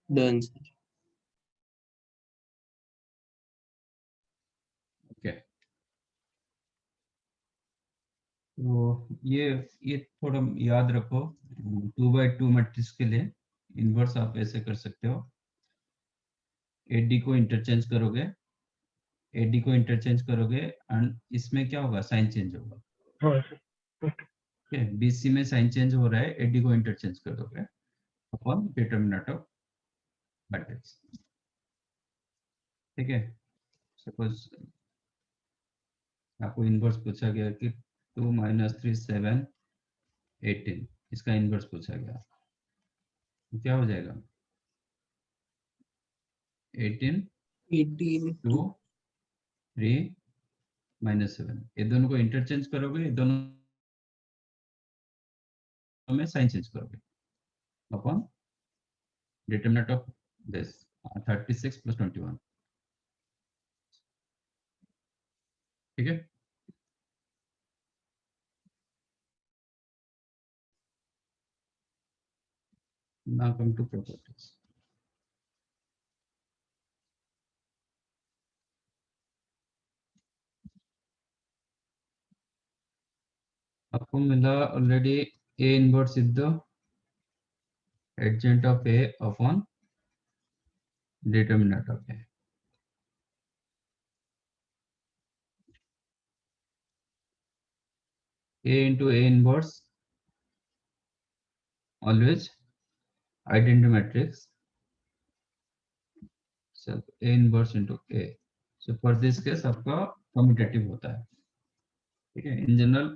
Done, sir. Okay, तो ये थोड़ा याद रखो, 2/2 मैट्रिक्स के लिए इनवर्स आप ऐसे कर सकते हो। एडी को इंटरचेंज करोगे, एडी को इंटरचेंज करोगे एंड इसमें क्या होगा, साइन चेंज होगा। हाँ सर। ओके, बीसी में साइन चेंज हो रहा है, एडी को इंटरचेंज कर दोगे अपॉन डिटरमिनेंट ऑफ मैट्रिक्स। ठीक है, सपोज आपको इनवर्स पूछा गया कि 2 - 3 7 18, इसका इनवर्स पूछा गया, तो क्या हो जाएगा, 18 18 2 3 -7, ये दोनों को इंटरचेंज करोगे, ये दोनों में साइन चेंज करोगे अपॉन डिटरमिनेंट ऑफ दिस 36 + 21। ठीक है, now come to properties। आपको मिला already A inverse is the एडजेंट of A upon determinant of A. A into A inverse always identity matrix, so A inverse into A, so for this case आपका commutative होता है। ठीक है, in general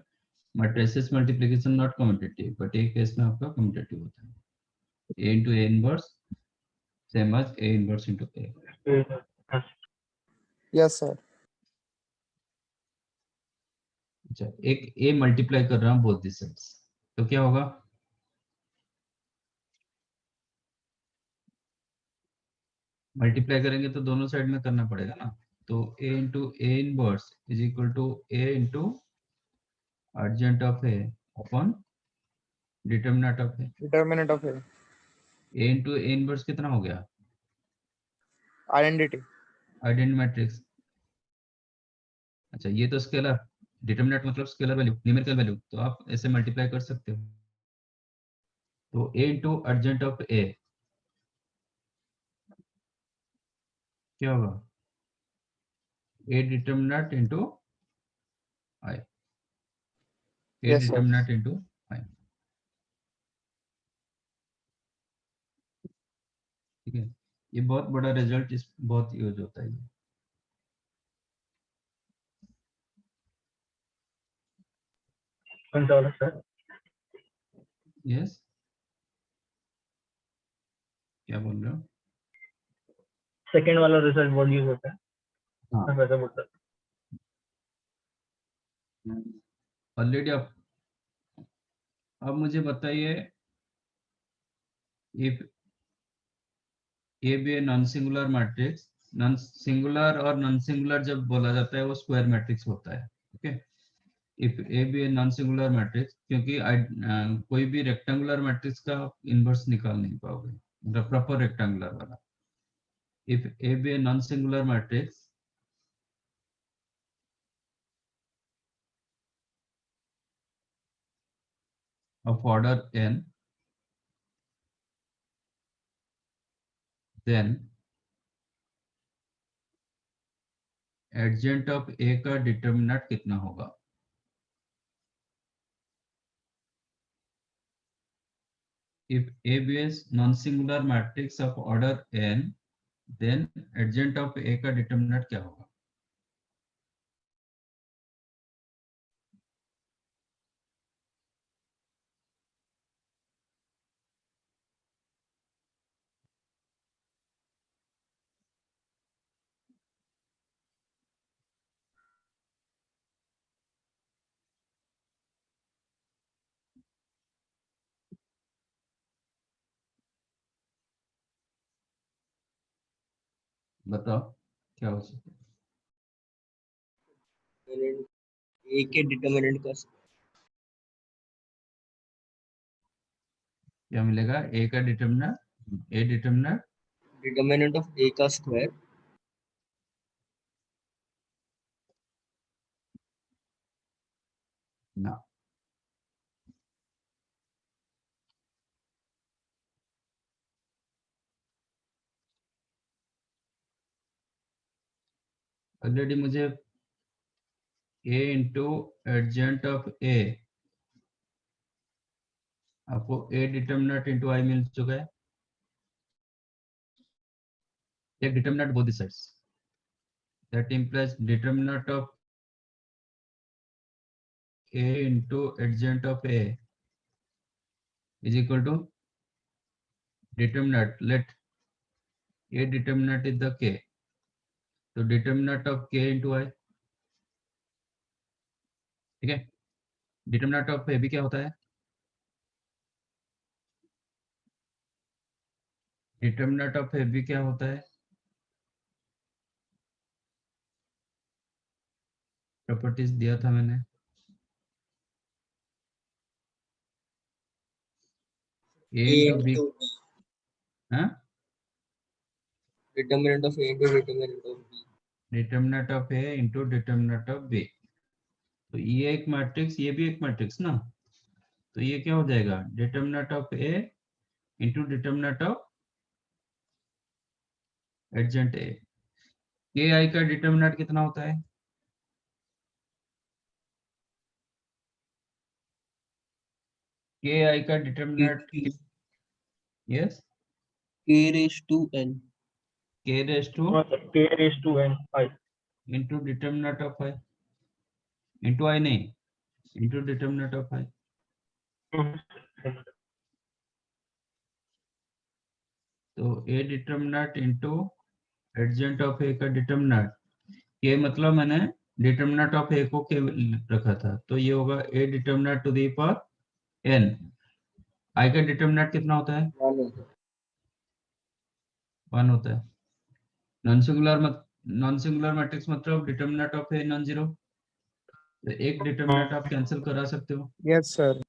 matrices multiplication not commutative, but एक case में आपका commutative होता है। A into A inverse same as A inverse into A। Yes, sir. अच्छा, एक A मल्टीप्लाई कर रहा हूँ बोथ दिस साइड्स, तो क्या होगा, मल्टीप्लाई करेंगे तो दोनों साइड में करना पड़ेगा ना, तो A into A inverse is equal to A into adjoint of A upon determinant of A। Determinant of A. A into A inverse कितना हो गया, Identity. Identity matrix. अच्छा, ये तो स्केलर, डिटरमिनेंट मतलब स्केलर वैल्यू, न्यूमेरिकल वैल्यू, तो आप ऐसे मल्टीप्लाई कर सकते हो। तो A into adjoint of A क्या होगा, A determinant into I, A Yes, sir. Determinant into I। ठीक है, ये बहुत बड़ा रिजल्ट, इस बहुत यूज होता है ये। कौन सा वाला सर? यस, क्या बोल रहे हो? सेकंड वाला रिजल्ट बहुत यूज होता है। हाँ, मैं वैसा बोलता ऑलरेडी आप, अब मुझे बताइए, if A B non singular matrix, non singular और नॉन सिंगुलर जब बोला जाता है वो स्क्वायर मैट्रिक्स होता है। Okay, if A B non singular matrix, क्योंकि कोई भी रेक्टेंगुलर मैट्रिक्स का इनवर्स निकाल नहीं पाओगे, मतलब प्रॉपर रेक्टेंगुलर वाला। If A B non singular matrix of order n, then adjoint of A का डिटर्मिनेंट कितना होगा? If A be a non-singular matrix of order n, then adjoint of A का डिटर्मिनेंट क्या होगा? बताओ क्या हो सकता है? ए के डिटर्मिनेंट का क्या मिलेगा? A का determinant, A determinant determinant of A का स्क्वायर ना, ऑलरेडी मुझे A into adjoint of A, आपको A डिटर्मिनेंट इंटू I मिल चुका है। एक determinant both the sides, that implies determinant of A into adjoint of A is equal to determinant, let A determinant is the K, तो determinant of K into I, ठीक है। Determinant of A भी क्या होता है? Determinant of A भी क्या होता है? प्रॉपर्टीज दिया था मैंने, A A into B, into हाँ, determinant of A into determinant of B determinant of A into determinant of B. तो ये एक मैट्रिक्स, ये भी एक मैट्रिक्स ना, तो ये क्या हो जाएगा? Determinant of A into determinant of adjoint A. K I का डिटर्मिनेंट कितना होता है? के आई का determinant, yes, K raised to n. K raise to हाँ sir, k raised to n i into determinant of I, into I नहीं, into determinant of I. तो A determinant into adjoint of A का determinant, ये मतलब मैंने determinant of ए को के रखा था, तो ये होगा A determinant to the power n. I का डिटर्मिनेंट कितना होता है? 1 होता है। नॉन सिंगुलर मैट्रिक्स मतलब determinant of A non zero, तो एक डिटर्मिनेंट आप कैंसिल करा सकते हो, यस सर।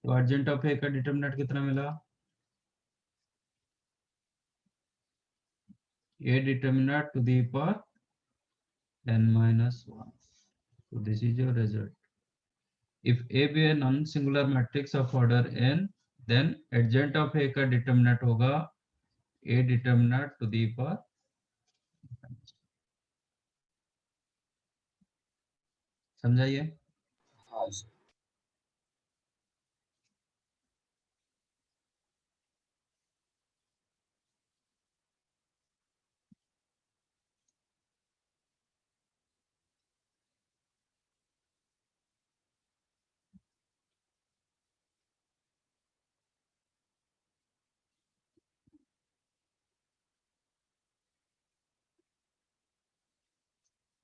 तो एडजेंट ऑफ ए का डिटर्मिनेंट कितना मिला? A determinant to the power n minus 1, so this is your result. If A be a non-singular matrix of order n, then adjoint of A का determinant होगा A determinant to the power। समझाइए? हाँ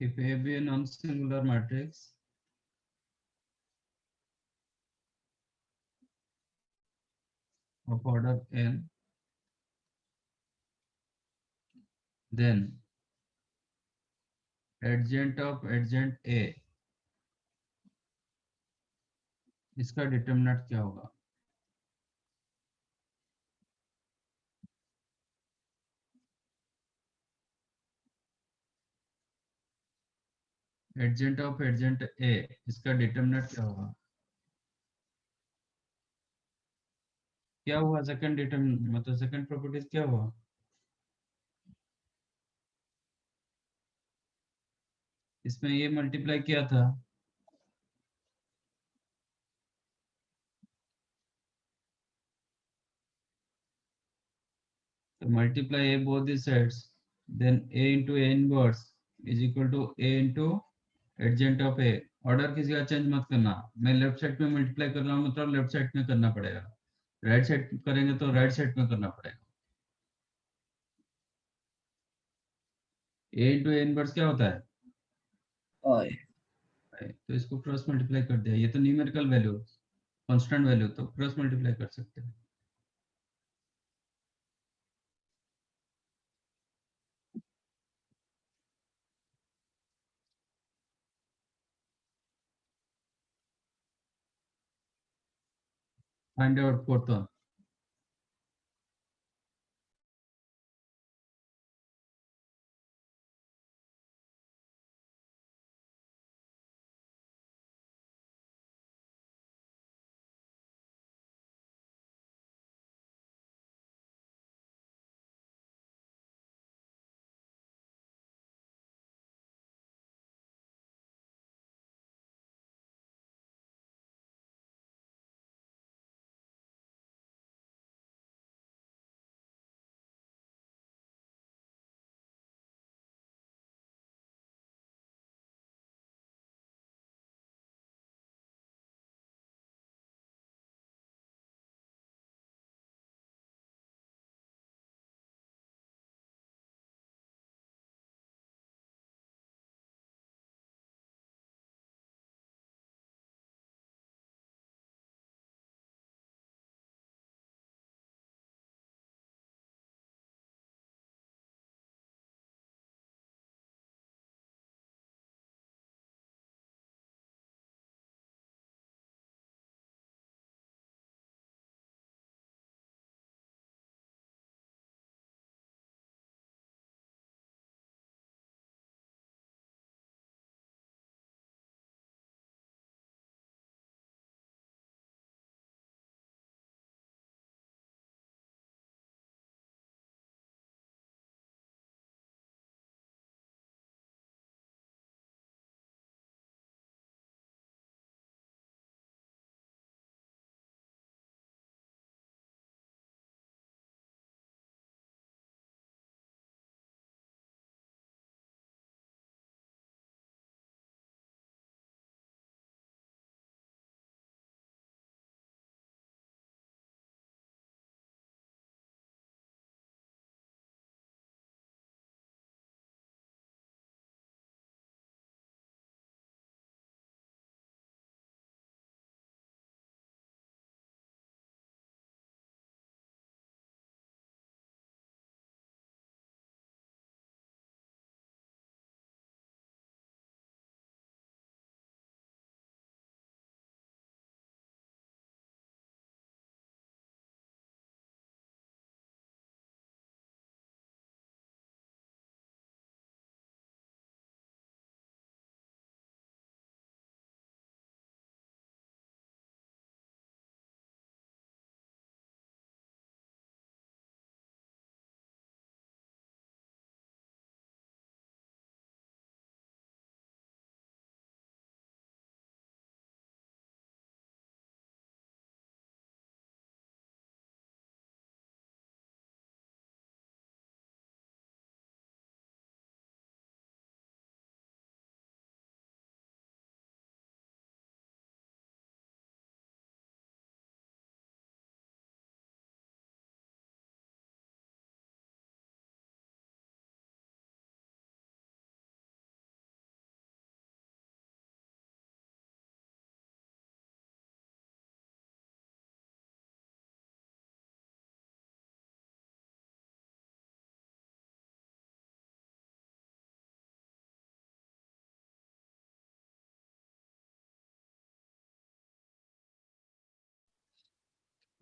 If A be a non-singular matrix of order n, then adjoint of adjoint A, इसका determinant क्या होगा? Adjoint of adjoint ए, इसका determinant क्या होगा? क्या हुआ सेकंड डिटर्म मतलब सेकंड प्रॉपर्टीज क्या हुआ? इसमें ये मल्टीप्लाई किया था, तो multiply a both the sides, then a into a inverse is equal to a into adjacent of a. Order किसी का चेंज मत करना, मैं लेफ्ट साइड में मल्टीप्लाई कर रहा हूँ मतलब लेफ्ट साइड में करना पड़ेगा, राइट साइड करेंगे तो राइट साइड में करना पड़ेगा। a into a इनवर्स क्या होता है? तो इसको क्रॉस मल्टीप्लाई कर दिया, ये तो न्यूमेरिकल वैल्यू, कांस्टेंट वैल्यू, तो क्रॉस मल्टीप्लाई कर सकते हैं। Find out fourth one.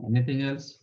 Anything else?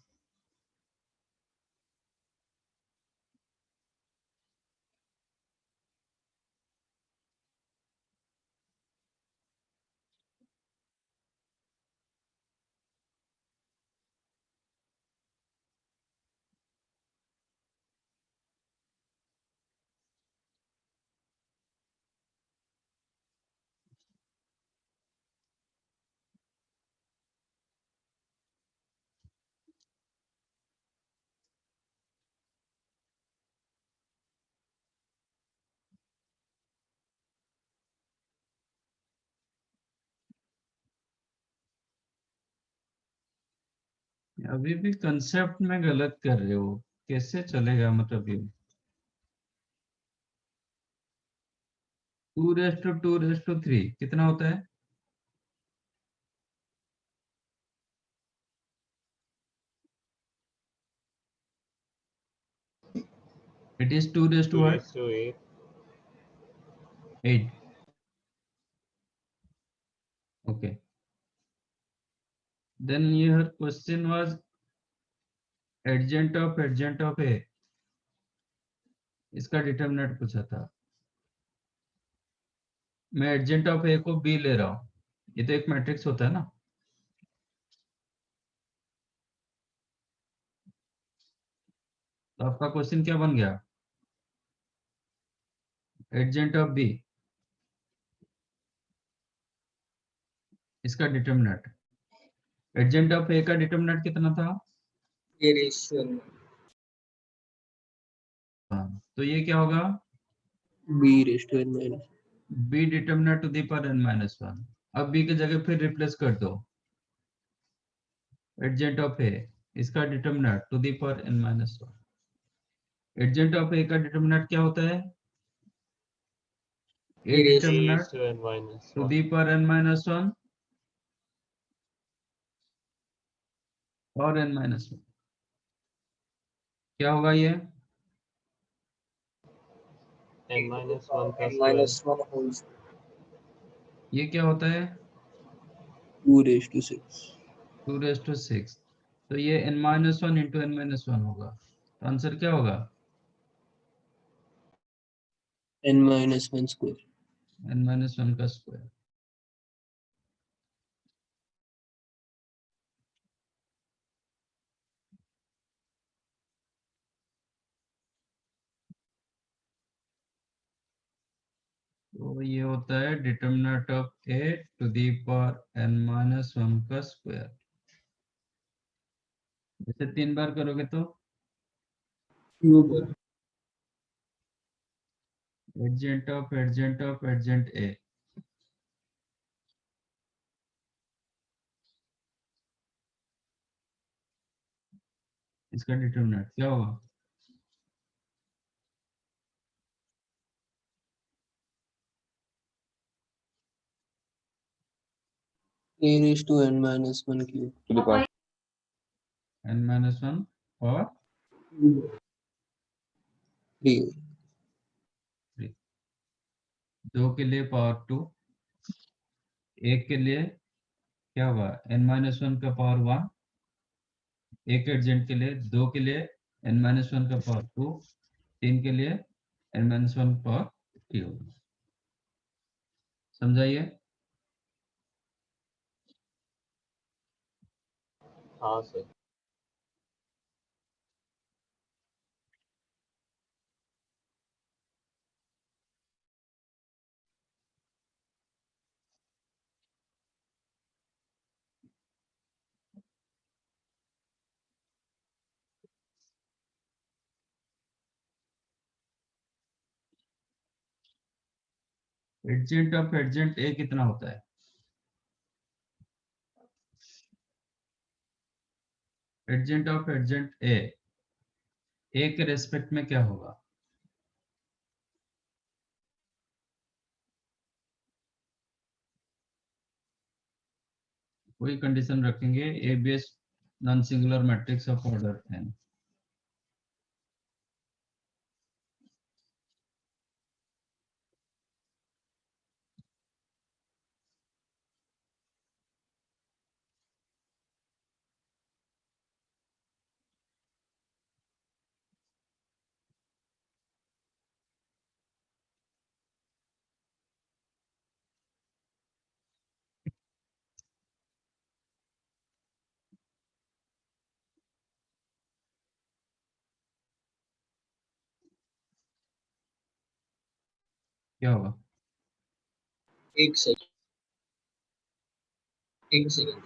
अभी भी कंसेप्ट में गलत कर रहे हो, कैसे चलेगा? मतलब ये 2:2:3 कितना होता है? It is 2:8. Okay. Then your question was adjacent of A. इसका डिटरमिनेंट पूछा था। मैं एडजेंट ऑफ ए को बी ले रहा हूँ, ये तो एक मैट्रिक्स होता है ना। तो आपका क्वेश्चन क्या बन गया? एडजेंट ऑफ बी, इसका डिटरमिनेंट। एडजेंट ऑफ ए का डिटरमिनेंट कितना था? ये रेशियो हाँ, तो ये क्या होगा? B raised to n minus. B determinant to the power n-1। अब बी की जगह फिर रिप्लेस कर दो, एडजेंट ऑफ ए, इसका determinant to the power n-1। Adjoint of A का डिटरमिनेंट क्या होता है? A determinant to the power n-1 और n-1। क्या होगा ये? n-1 whole. ये क्या होता है? 2 raised to 6. 2⁻⁶। तो ये n-1 इंटू n-1 होगा। तो आंसर क्या होगा? N minus 1 square. n-1 का स्क्वायर। तो ये होता है determinant of A to the power n-1 का स्क्वायर। जैसे 3 बार करोगे तो Cube. एडजेंट ए, इसका डिटरमिनेंट क्या होगा? A raised to n minus 1 cube. to the power n-1 और 3. 3। 2 के लिए पावर 2, 1 के लिए क्या होगा? n-1 का पावर 1, एक एडजेंट के लिए, 2 के लिए n-1 का पावर 2, 3 के लिए n-1 पावर 3 होगा। समझाइए। हाँ सर। एडजेंट ऑफ एडजेंट ए कितना होता है? एडजेंट ऑफ एडजेंट ए के रेस्पेक्ट में क्या होगा? कोई कंडीशन रखेंगे, A base non singular matrix of order n। क्या होगा? एक सेकंड, एक second.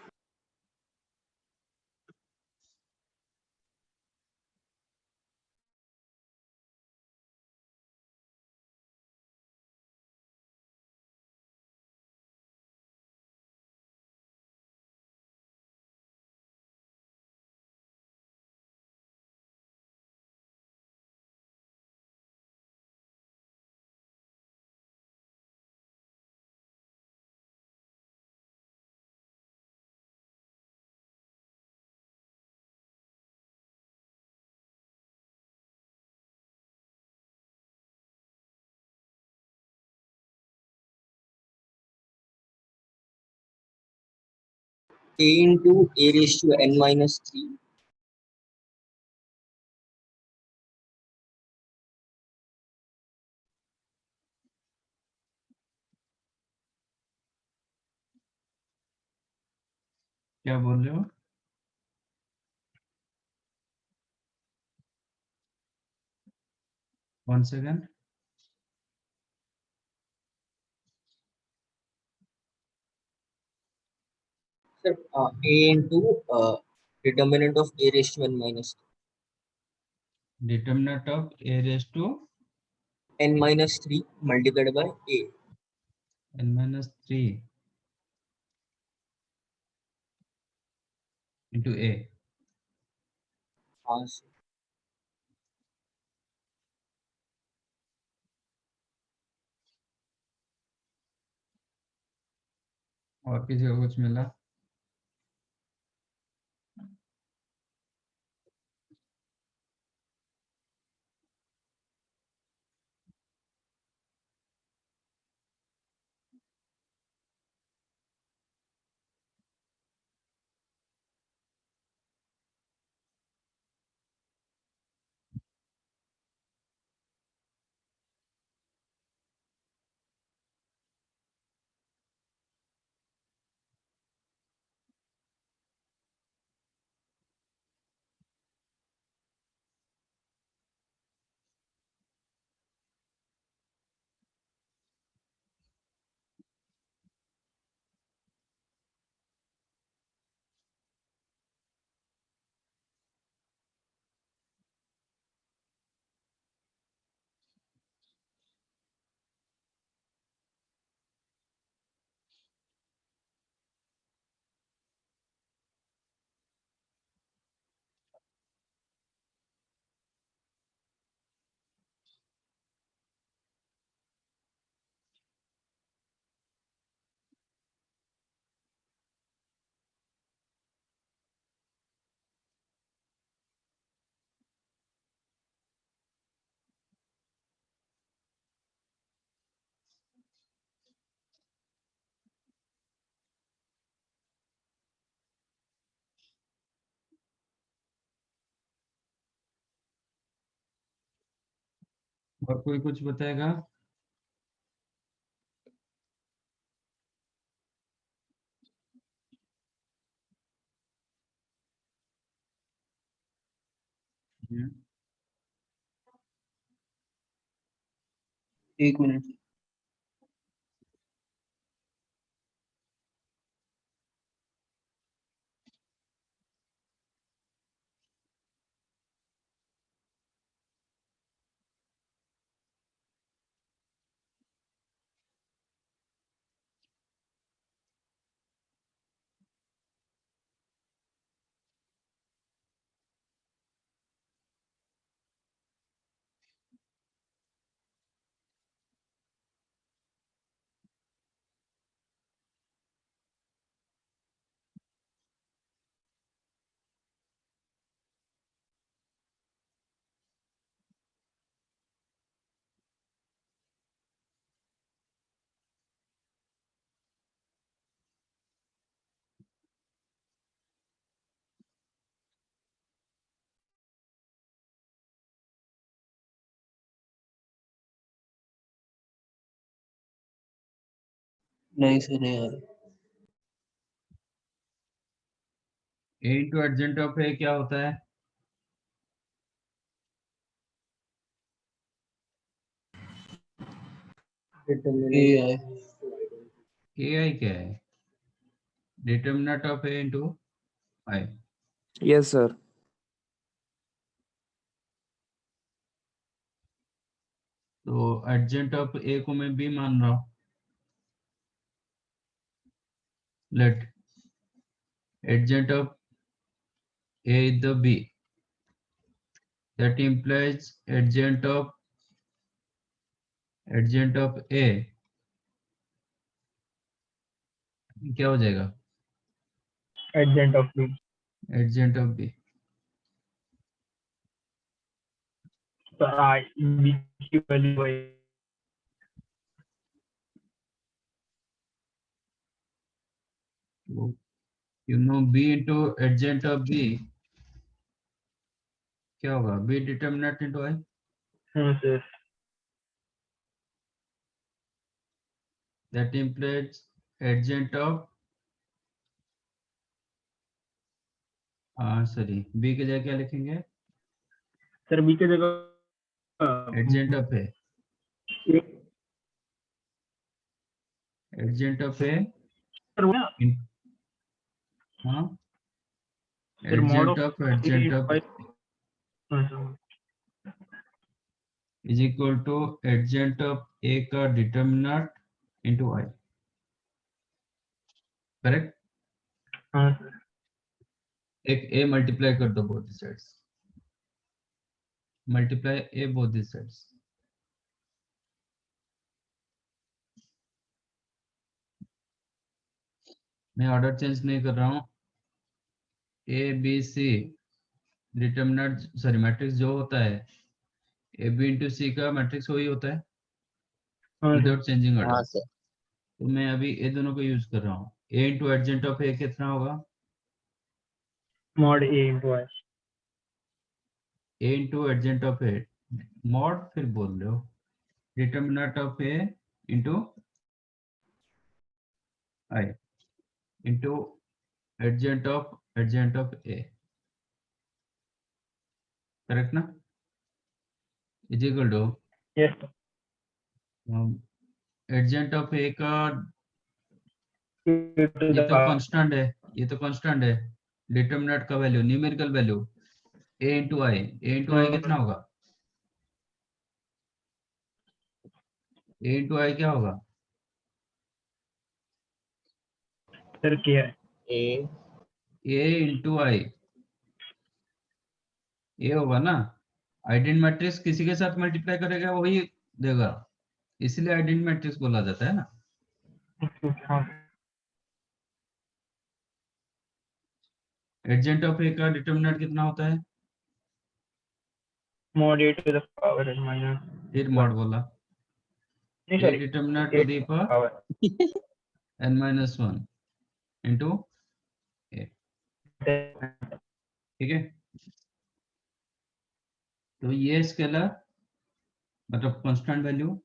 a into a raised to n minus 3 क्या बोल रहे हो? One second. sir, a into determinant of a raised to n minus Determinant of a raised to n minus 3 multiplied by a. n minus 3 into a. Sir. और किसी को कुछ मिला? और कोई कुछ बताएगा? हम्म. एक मिनट. नहीं सर नहीं आ रहा. a into adjacent of a क्या होता है? AI. ai क्या है? Determinant of a into I. Yes, sir. तो adjacent of a को मैं b मान रहा हूँ. Let adjacent of a is the b. That implies adjacent of a क्या हो जाएगा? adjacent of B. Adjacent of b. So I B की value वही तो you know B into adjoint of B क्या होगा, बी डिटर्मिनेंट इंटू आई। हाँ sir. That implies adjacent of sorry B की जगह क्या लिखेंगे, सर बी की जगह एडजेंट ऑफ ए, एक एडजेंट ऑफ ए सर वो ना हाँ sir mod adjoint of of adjoint of हाँ sir is equal to adjoint of A का डिटर्मिनेंट इंटू आई, करेक्ट। हाँ सर। एक ए मल्टीप्लाई कर दो both sides, multiply A both sides, मैं ऑर्डर चेंज नहीं कर रहा हूँ। A B C determinant sorry matrix जो होता है ए बी इंटू सी का मैट्रिक्स वही होता है हाँ सर। Without changing order. हाँ सर। तो मैं अभी ए दोनों को यूज कर रहा हूँ। ए इंटू एडजेंट ऑफ ए कितना होगा, mod A into I. A into adjoint of A mod फिर बोल रहे हो, determinant of A into I into adjoint of A, correct ना, is equal to yes sir. Adjoint of A का to ये the तो कांस्टेंट है, ये तो कांस्टेंट है, डिटर्मिनेंट का वैल्यू न्यूमेरिकल वैल्यू ए इंटू आई कितना होगा, ए इंटू आई क्या होगा, सर क्या है ए ए इंटू आई ए होगा ना, आइडेंट मैट्रिक्स किसी के साथ मल्टीप्लाई करेगा वही देगा, इसलिए आइडेंट मैट्रिक्स बोला जाता है ना। हाँ एडजेंट ऑफ ए का डिटर्मिनेंट कितना होता है, mod A to the power n minus फिर मॉड बोला, नहीं A sorry determinant to the power power n minus one into A, ठीक है। तो ये स्केलर मतलब कांस्टेंट वैल्यू,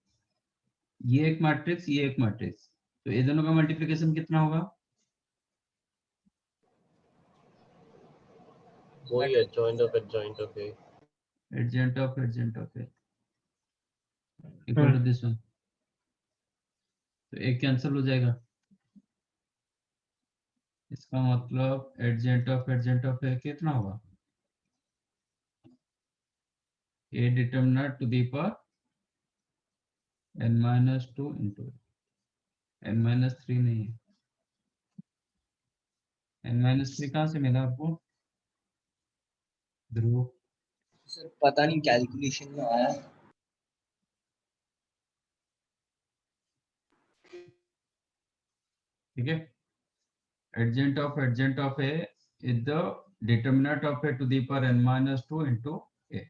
ये एक मैट्रिक्स ये एक मैट्रिक्स, तो ये दोनों का मल्टीप्लिकेशन कितना होगा, वही है joint of A. Adjoint of A equal to this one, तो एक कैंसिल हो जाएगा, इसका मतलब एडजेंट ऑफ ए कितना होगा, A determinant to the power n minus two into n minus three नहीं है, n माइनस थ्री कहाँ से मिला आपको ध्रुव, सर पता नहीं कैलकुलेशन में आया। ठीक है। Adjoint of A is the determinant of A to the power n minus two into A,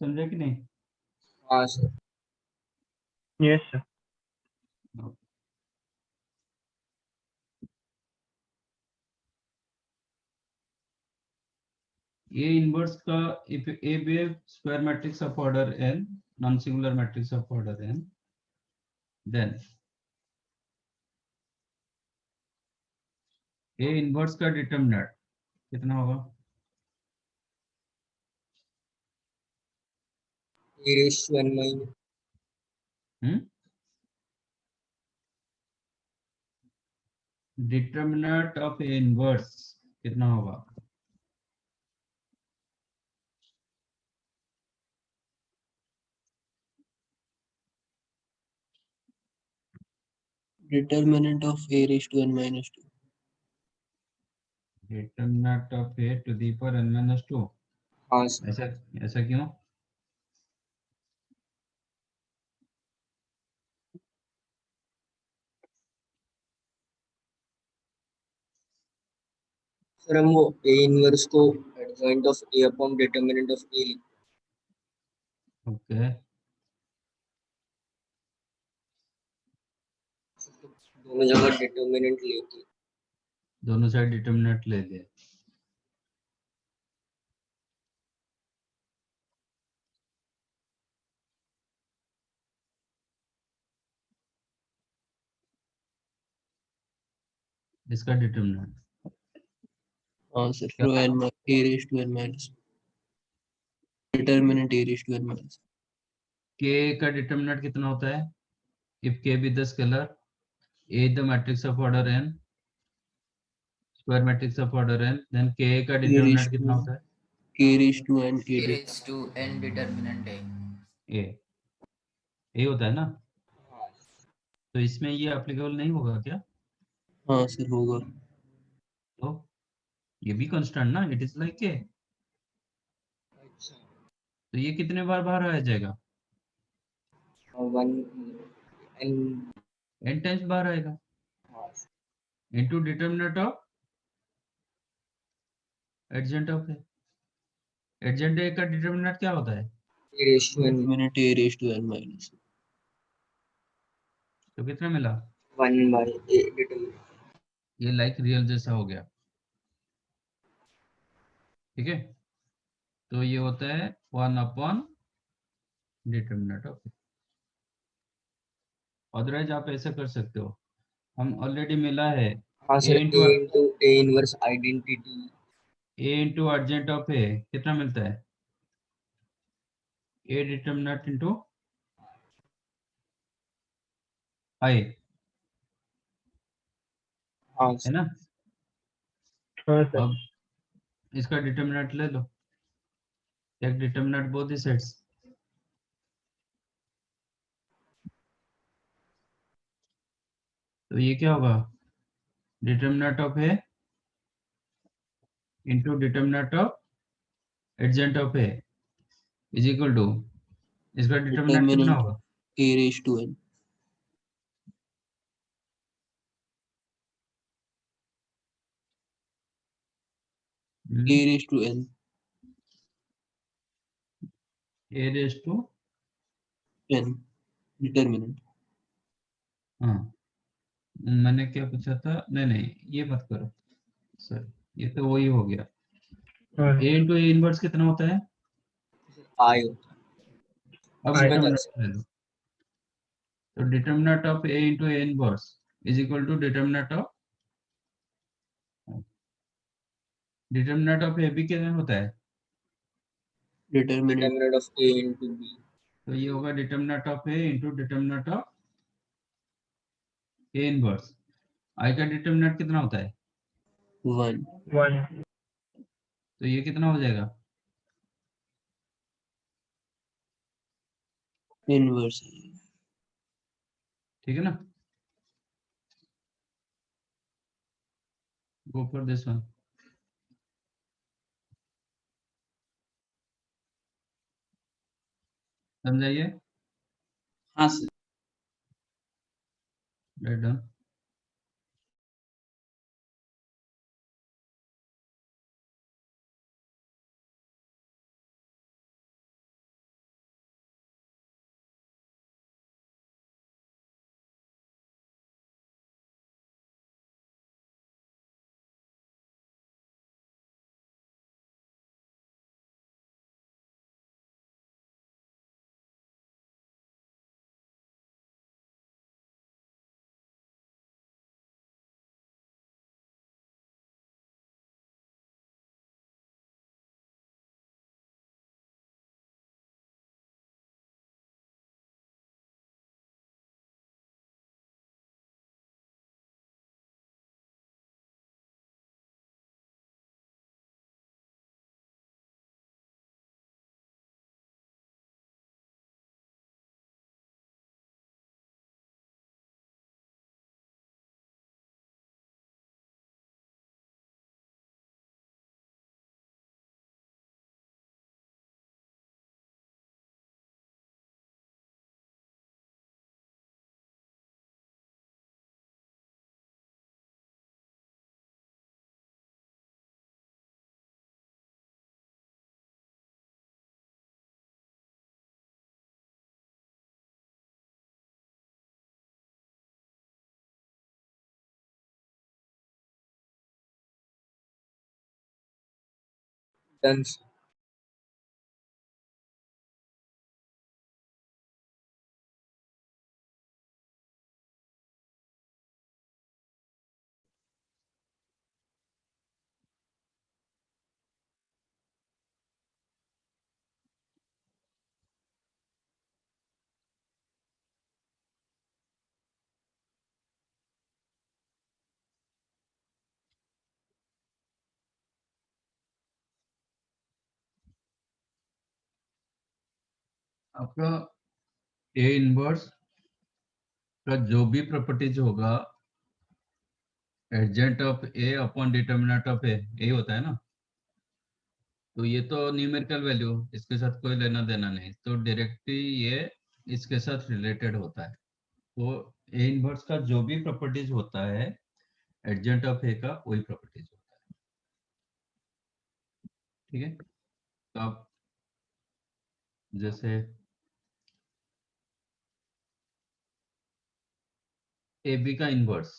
समझे कि नहीं। हाँ sir. Yes sir. A inverse का if A be a square matrix of order n, non-singular matrix of order n, then A inverse का determinant कितना होगा, A raise to n minus determinant of A inverse कितना होगा, determinant of a raised to n minus 2. Determinant of A to the power n minus 2, हाँ sir. ऐसा ऐसा क्यों, sir हम वो ए इनवर्स को adjoint of A upon determinant of A okay, दोनों जगह डिटरमिनेंट लेके दोनों साइड डिटर्मिनेंट ले लिया। इसका डिटर्मिनेंट हाँ सर क्या रो n a raised to n minus determinant a raised to n minus k का डिटर्मिनेंट कितना होता है? If k be the scalar, a the matrix of order n, square matrix of order n, then k का a determinant raised कितना to होता है? k raised to n a A raised raised to n determinant A. a होता है ना? तो इसमें ये एप्लीकेबल नहीं होगा क्या? हाँ सर होगा तो ये भी कांस्टेंट ना, इट इज लाइक k, अच्छा तो ये कितने बार बाहर आ जाएगा? वन एन n टाइम्स बाहर आएगा into determinant of adjoint of a। Adjoint a का डिटर्मिनेंट क्या होता है? A raise to n determinant a raised to n minus तो कितना मिला? 1 बाय ए डिटरमिनेंट। ये लाइक रियल जैसा हो गया, ठीक है? तो ये होता है 1 upon determinant of a। Otherwise आप ऐसा कर सकते हो, हम ऑलरेडी मिला है हाँ a sir into A into A inverse identity urgent of a कितना मिलता है? a डिटर्मिनेंट इंटू i, हाँ है ना? हाँ सर अब इसका डिटर्मिनेंट ले लो, take determinant both the sides. तो ये क्या होगा? Determinant of a into determinant of adjoint of a is equal to, इसका डिटर्मिनेंट कितना determinant होगा? a raised to n a raised to n a raise to n determinant हाँ, मैंने क्या पूछा था? नहीं नहीं, ये मत करो सर, ये तो वही हो गया। हाँ a इंटू ए इनवर्स कितना होता है? आई होता है अब इसमें डिटर्मिनेंट ले लो, तो determinant of a into A inverse is equal to determinant of A भी कितना होता है? determinant determinant of A into B तो ये होगा determinant of a into determinant of A inverse. i का डिटर्मिनेंट कितना होता है? 1 1 तो ये कितना हो जाएगा? inverse ठीक है ना? Go for this one. समझाइए। हाँ सर। Right done. डन। आपका ए इनवर्स का जो भी प्रॉपर्टीज होगा adjoint of A upon determinant of A, यही होता है ना। तो ये तो न्यूमेरिकल वैल्यू, इसके साथ कोई लेना देना नहीं, तो डायरेक्टली ये इसके साथ रिलेटेड होता है। तो ए इनवर्स का जो भी प्रॉपर्टीज होता है एडजेंट ऑफ ए का वही प्रॉपर्टीज होता है। ठीक है, तो आप जैसे ए बी का इनवर्स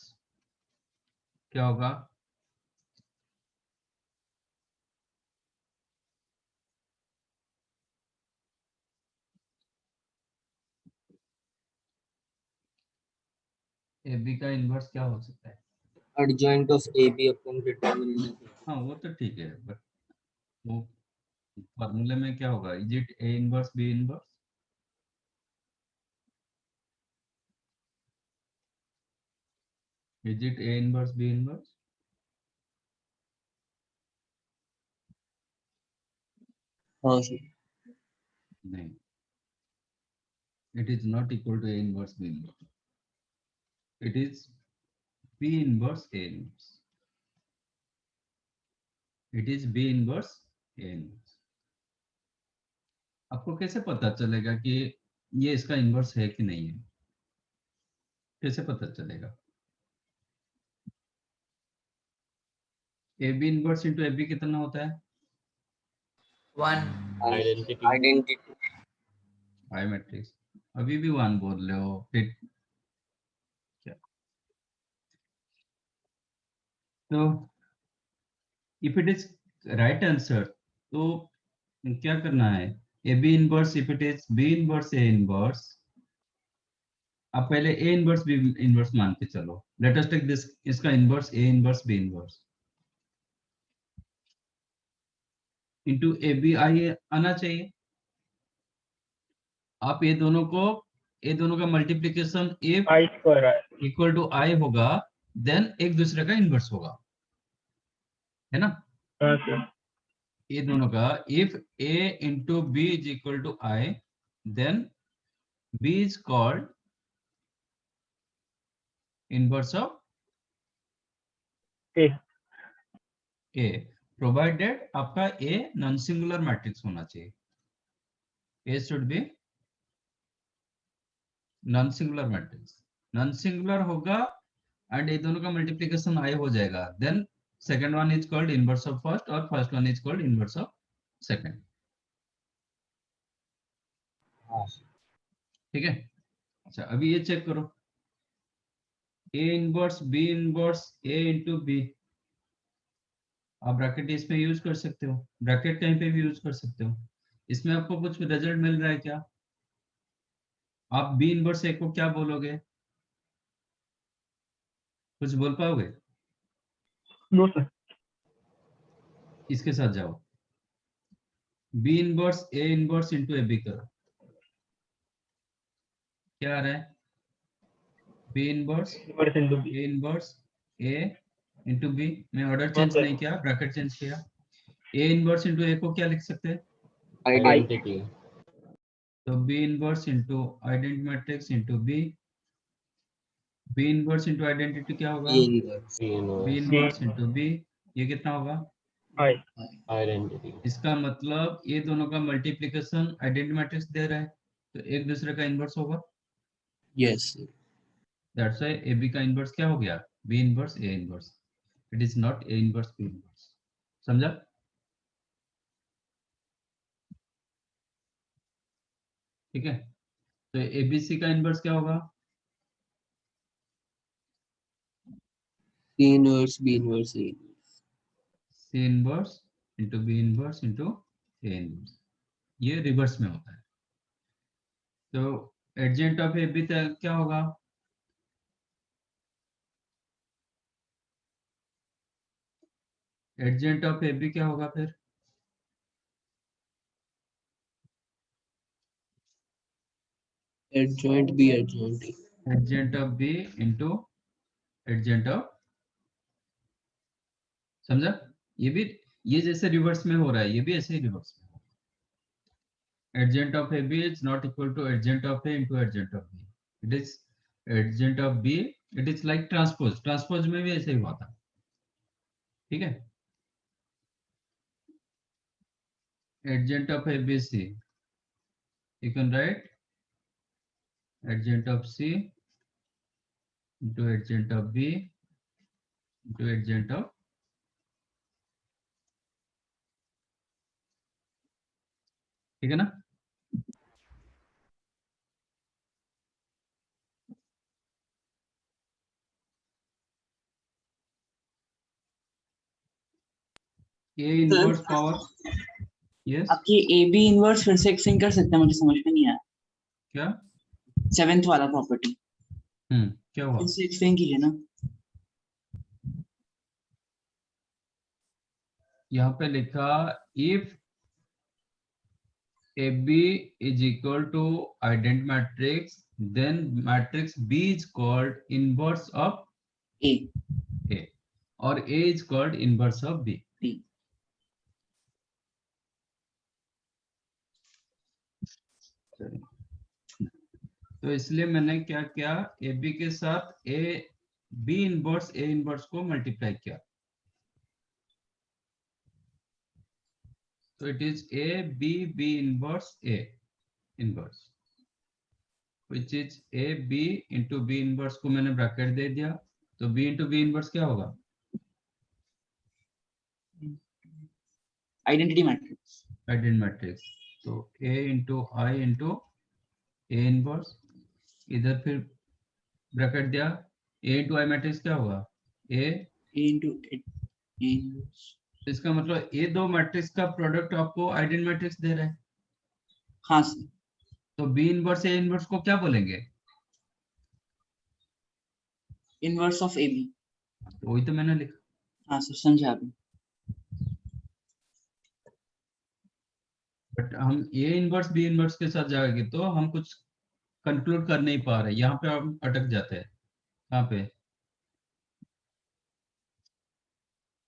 क्या होगा, ए बी का इनवर्स क्या हो सकता है? Adjoint of A B upon determinant. हाँ वो तो ठीक है, बट वो फॉर्मूले में क्या होगा, is it A inverse B inverse? Is it A inverse B inverse? हाँ सर। नहीं, it is not equal to A inverse B inverse. It is B inverse A inverse. It is B inverse A inverse. आपको कैसे पता चलेगा कि ये इसका inverse है कि नहीं है? कैसे पता चलेगा? A B inverse into A B कितना होता है? 1 आइडेंटिटी। आई मैट्रिक्स। अभी भी वन बोल रहे हो, फिर क्या? तो if it is right answer तो क्या करना है, A B inverse if it is B inverse A inverse, आप पहले ए इनवर्स बी इनवर्स मान के चलो। लेट अस टेक दिस, इसका inverse A inverse B inverse into A B I आना चाहिए। आप ये दोनों का मल्टीप्लिकेशन ए आई स्क्वायर है। इक्वल टू आई होगा, देन एक दूसरे का इनवर्स होगा, है ना। हाँ सर। ये दोनों का if A into B is equal to I, then B is called inverse of A. A, provided आपका ए नॉन सिंगुलर मैट्रिक्स होना चाहिए। A should be non singular matrix, non singular होगा एंड ये दोनों का मल्टीप्लिकेशन आई हो जाएगा, then second one is called inverse of first और first one is called inverse of second. ठीक है, अच्छा अभी ये चेक करो, A inverse B inverse A into B, आप ब्रैकेट इसमें यूज कर सकते हो, ब्रैकेट कहीं पे भी यूज कर सकते हो। इसमें आपको कुछ रिजल्ट मिल रहा है क्या? आप बी इनवर्स ए को क्या बोलोगे, कुछ बोल पाओगे? No sir. इसके साथ जाओ, B inverse A inverse into A B करो, क्या आ रहा है? B inverse inverse into B. A inverse A into B, मैं ऑर्डर हाँ चेंज सर। नहीं किया, ब्रैकेट चेंज किया। ए इनवर्स इंटू ए को क्या लिख सकते हैं? आइडेंटिटी। तो B inverse into identity matrix into B, B inverse into identity क्या होगा? B inverse. B inverse into B, ये कितना होगा? आई। आइडेंटिटी। इसका मतलब ये दोनों का मल्टीप्लिकेशन आइडेंटिटी मैट्रिक्स दे रहा है, तो एक दूसरे का इनवर्स होगा। Yes sir. That's why A B का इनवर्स क्या हो गया? B inverse A inverse, it is not A inverse B inverse. समझा? ठीक है, तो ए बी सी का इनवर्स क्या होगा? A inverse B inverse A inverse. C inverse into B inverse into A inverse, ये रिवर्स में होता है। तो एडजेंट ऑफ ए बी क्या होगा? एडजेंट ऑफ ए बी क्या होगा फिर? Adjoint B, adjoint A. Adjoint of B into adjoint of, समझा? ये भी, ये जैसे रिवर्स में हो रहा है, ये भी ऐसे ही रिवर्स में होगा। Adjoint of A B is not equal to adjoint of A into adjoint of B, it is adjoint of B, it is like transpose, transpose में भी ऐसे ही हुआ था, ठीक है? Adjoint of A B C, you can write adjoint of C into adjoint of B into adjoint of, ठीक है ना? A inverse power, yes, आपकी ए बी इनवर्स फिर से एक्सटेंड कर सकते हैं, मुझे समझ में नहीं आया। क्या? 7th वाला प्रॉपर्टी क्या हुआ? फिर से एक्सटेंड कीजिए ना। यहाँ पे लिखा if AB is equal to ident matrix, then matrix B is called inverse of A A, और A is called inverse of B. B तो इसलिए मैंने क्या किया, ए बी के साथ A B inverse A inverse को मल्टीप्लाई किया, तो it is A B B inverse A inverse, which is A B into B inverse को मैंने ब्रैकेट दे दिया, तो बी इंटू बी इनवर्स क्या होगा? Identity matrix. आइडेंट मैट्रिक्स, तो A into I into A inverse, इधर फिर ब्रैकेट दिया, ए इंटू आई मैट्रिक्स क्या होगा? ए इनटू ए इनवर्स। इसका मतलब ए दो मैट्रिक्स का प्रोडक्ट आपको आइडेंट मैट्रिक्स दे रहा है, हाँ सर, तो बी इनवर्स ए इनवर्स को क्या बोलेंगे? Inverse of A B. तो वही तो मैंने लिखा, हाँ सर, समझा आपने। बट हम ए इनवर्स बी इनवर्स के साथ जाएंगे तो हम कुछ कंक्लूड कर नहीं पा रहे, यहाँ पे हम अटक जाते हैं। कहाँ पे?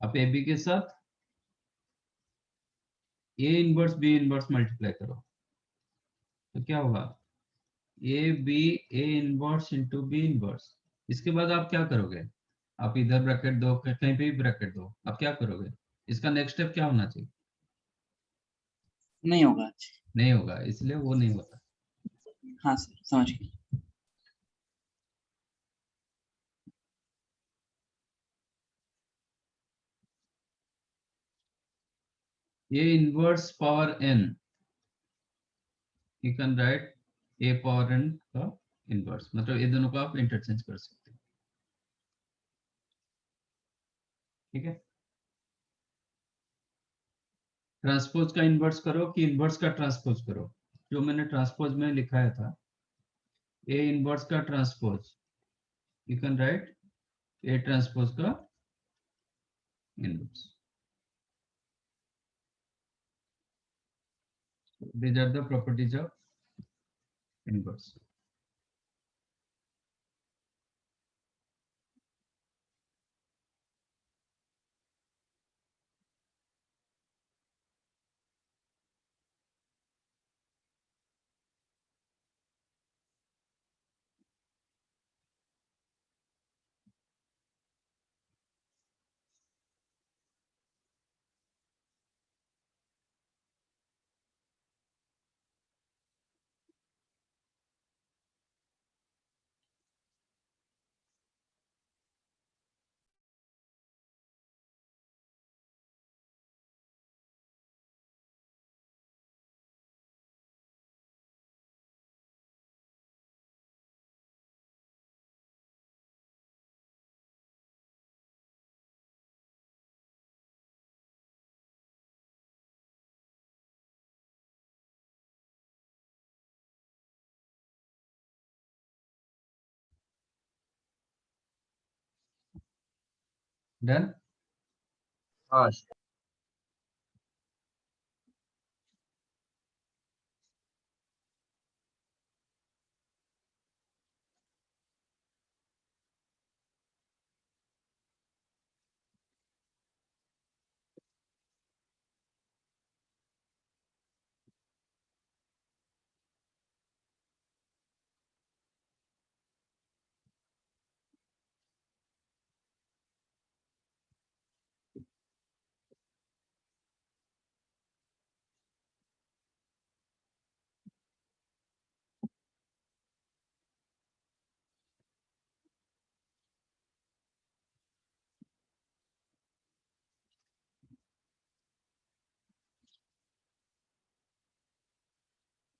आप ए बी के साथ A inverse B inverse multiply करो, तो क्या होगा? A B A inverse into B inverse, इसके बाद आप क्या करोगे? आप इधर ब्रैकेट दो, कहीं पे भी ब्रैकेट दो, आप क्या करोगे? इसका नेक्स्ट स्टेप क्या होना चाहिए? नहीं होगा आज। नहीं होगा, इसलिए वो नहीं होता। हाँ सर, समझ गए। A inverse power n, you can write A power n का इनवर्स, मतलब ये दोनों को आप इंटरचेंज कर सकते हैं, ठीक है? ट्रांसपोज का इनवर्स करो कि इनवर्स का ट्रांसपोज करो, जो मैंने ट्रांसपोज में लिखाया था, ए इनवर्स का transpose, you can write A transpose का inverse. These are the properties of inverse. Done? हाँ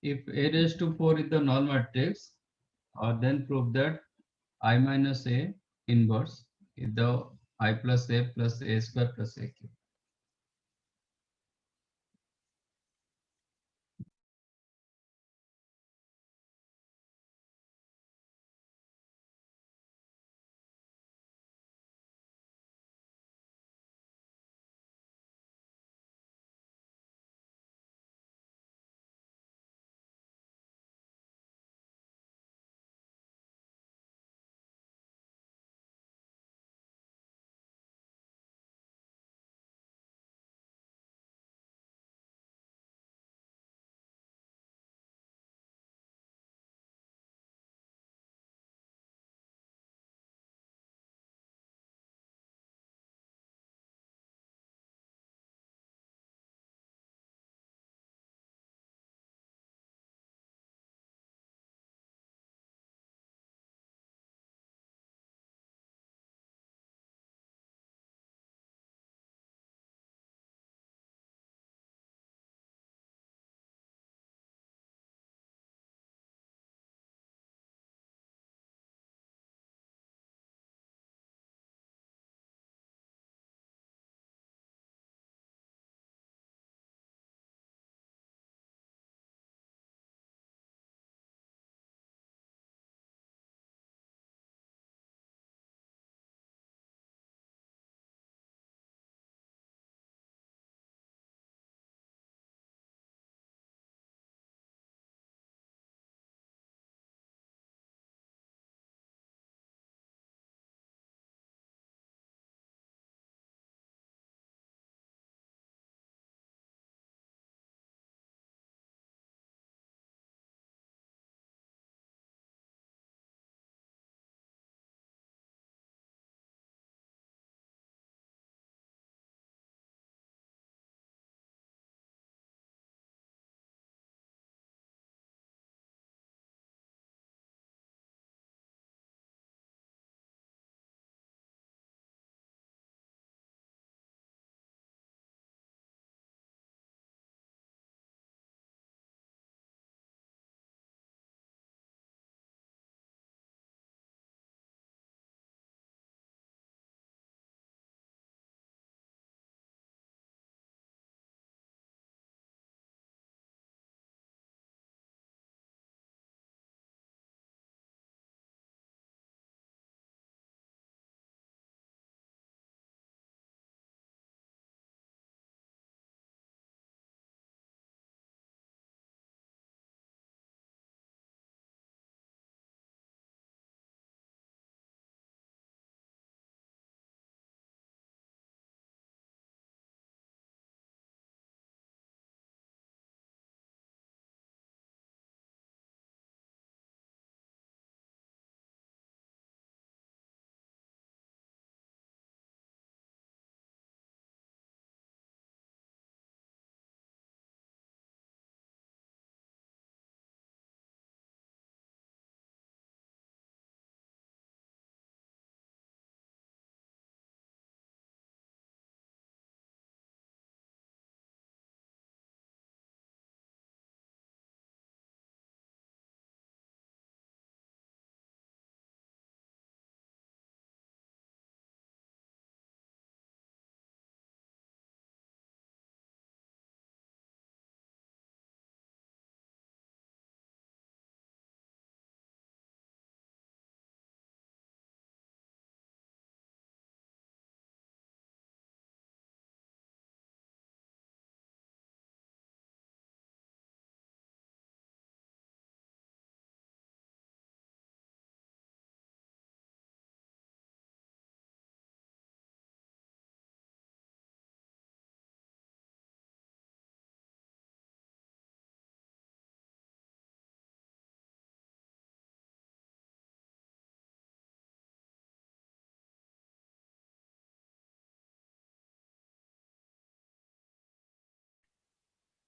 If a raised to 4 is the null matrix, then prove that I minus a inverse is the I plus a square plus a cube.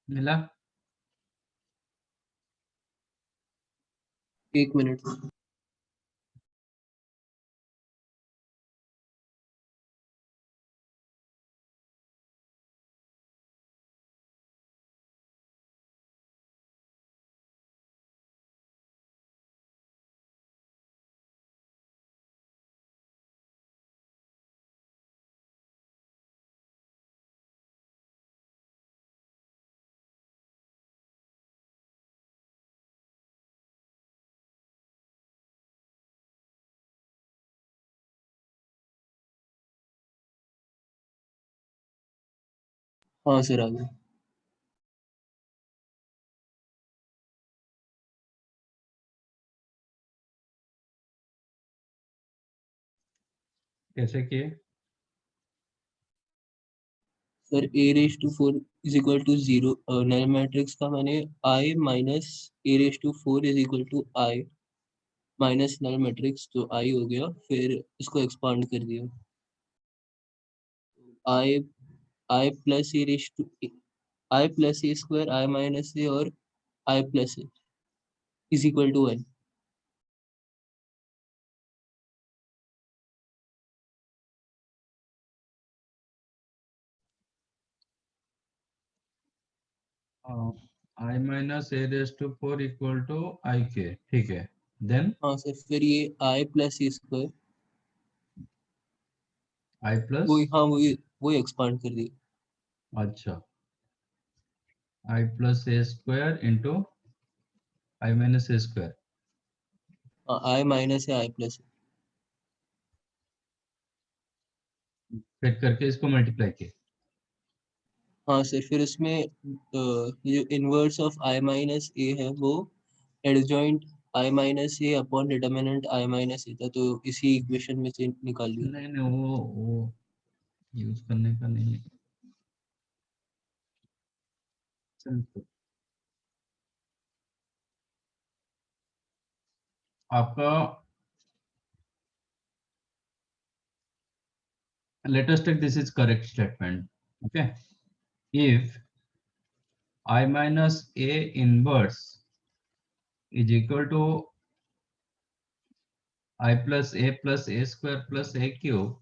मिला? एक minute. हाँ sir आ गया। कैसे किए? Sir a raise to 4 is equal to 0, null matrix का मैंने i minus a raise to 4 is equal to i minus null matrix जो i हो गया, फिर इसको एक्सपांड कर दिया। i i plus a raise to i plus a square i minus a और i plus a is equal to 1। i minus a raise to 4 equal to i के, ठीक है। देन हाँ सर, फिर ये i plus a square i plus, वही, हाँ वही एक्सपांड कर दिया। अच्छा, i plus a square into i minus a square, हाँ i माइनस है i प्लस। फिर करके इसको मल्टीप्लाई किए। हाँ सर, फिर इसमें जो inverse of i minus a है वो adjoint i minus a upon determinant i minus a था, तो इसी इक्वेशन में से निकाल लिया। नहीं नहीं, वो यूज करने का नहीं है। Simple. आपका let us take this is correct statement. Okay, if I minus A inverse is equal to I plus A square plus A cube,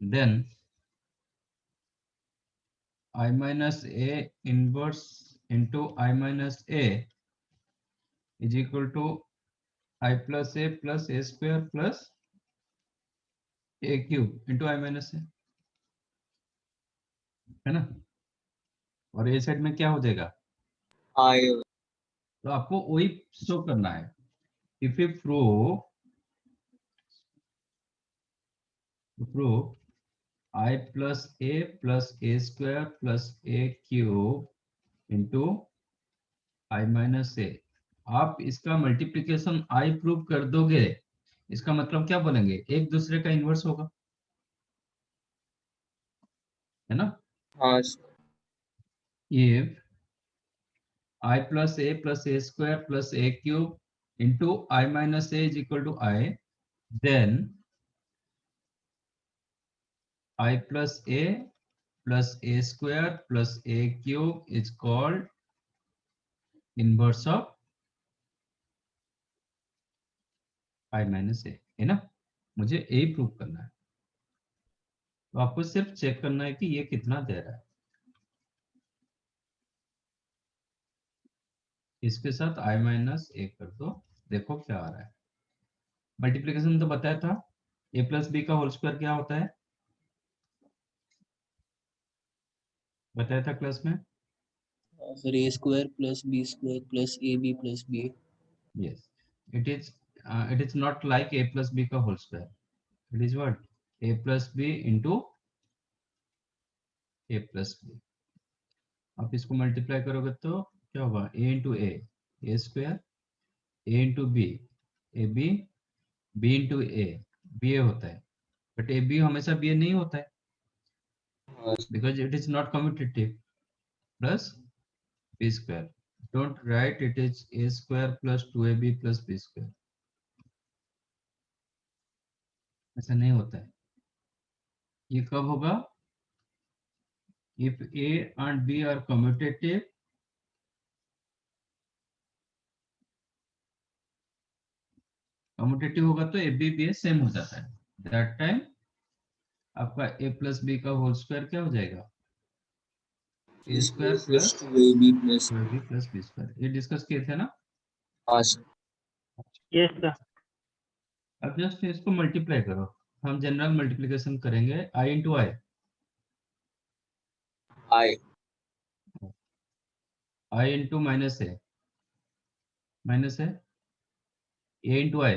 then I minus A inverse into I minus A is equal to I plus A square plus A cube into I minus A, है ना? और ए side में क्या हो जाएगा? I तो आपको वही शो करना है। If you prove I plus A square plus A cube into I minus A, आप इसका मल्टीप्लिकेशन I प्रूव कर दोगे, इसका मतलब क्या बोलेंगे? एक दूसरे का इन्वर्स होगा, है ना? हाँ If I plus A square plus A cube into I minus A is equal to I, then I plus A square plus A cube is called inverse of I minus A, है ना? मुझे A prove करना है, तो आपको सिर्फ check करना है कि ये कितना दे रहा है। इसके साथ I माइनस A कर दो, देखो क्या आ रहा है। मल्टीप्लिकेशन तो बताया था, A प्लस बी का होल स्क्वायर क्या होता है, बताया था क्लास में। Sir a square plus b square plus ab plus b। Yes, it is not like A plus B का whole square, it is what, A plus B into A plus B। आप इसको multiply करोगे तो क्या होगा? A into A square, A into B A B, B into A B A होता है, but A B हमेशा बी ए नहीं होता है, because it is not commutative, plus B square. Don't write it is A square plus 2ab plus B square, ऐसा नहीं होता है। ये कब होगा? if A and B are commutative, होगा तो ए बी बी सेम हो जाता है, दैट टाइम आपका a प्लस बी का होल स्क्वायर क्या हो जाएगा, A square plus AB plus B plus B square. ये डिस्कस किए थे ना। हाँ सर यस सर। अब जस्ट इसको मल्टीप्लाई करो, हम जनरल मल्टीप्लिकेशन करेंगे i into I, I into minus A into I,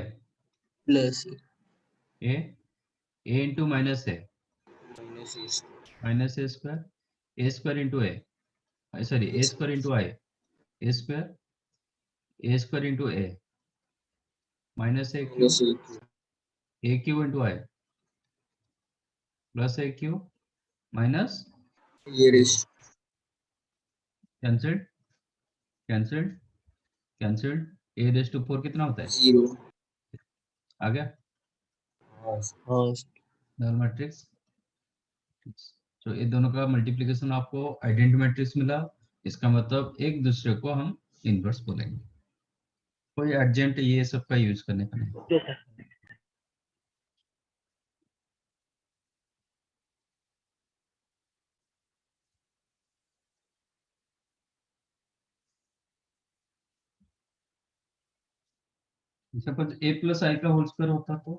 plus A into minus A square, A square into A, sorry A square into I, A square into A minus A Q into I plus A Q minus cancelled cancelled cancelled, A raise to 4 कितना होता है, 0 आ गया हाँ null matrix. तो ये दोनों का multiplication आपको आइडेंटिटी मैट्रिक्स मिला, इसका मतलब एक दूसरे को हम इनवर्स बोलेंगे, कोई अर्जेंट ये सब का यूज करने का नहीं। Yes sir. Suppose A plus I का होल स्क्वायर होता तो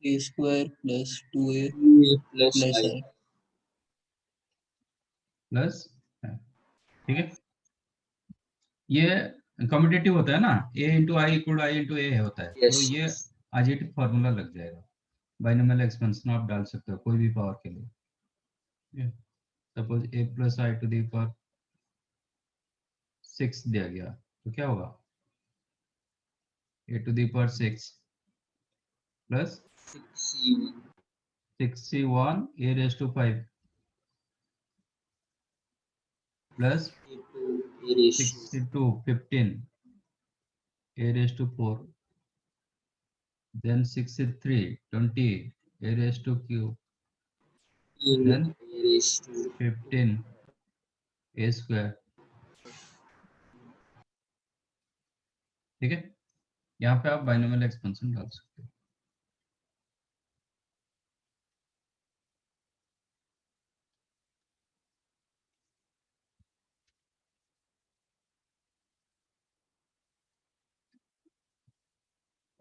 A square plus 2a plus plus I I plus, ठीक है, ये कम्यूटेटिव होता है ना, A into I equal I into A होता है, Yes. तो ये एलजेब्रिक फार्मूला लग जाएगा, बाइनोमियल एक्सपेंशन आप डाल सकते हो कोई भी पावर के लिए। Suppose A plus I to the power 6 दिया गया तो क्या होगा, A to the power 6 plus 61 A raise to 5 plus 62 15 a raised to 4, then 63 20 a raised to q, then 15 a square, ठीक है, यहाँ पे आप बाइनोमियल एक्सपेंशन डाल सकते हो।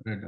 Right.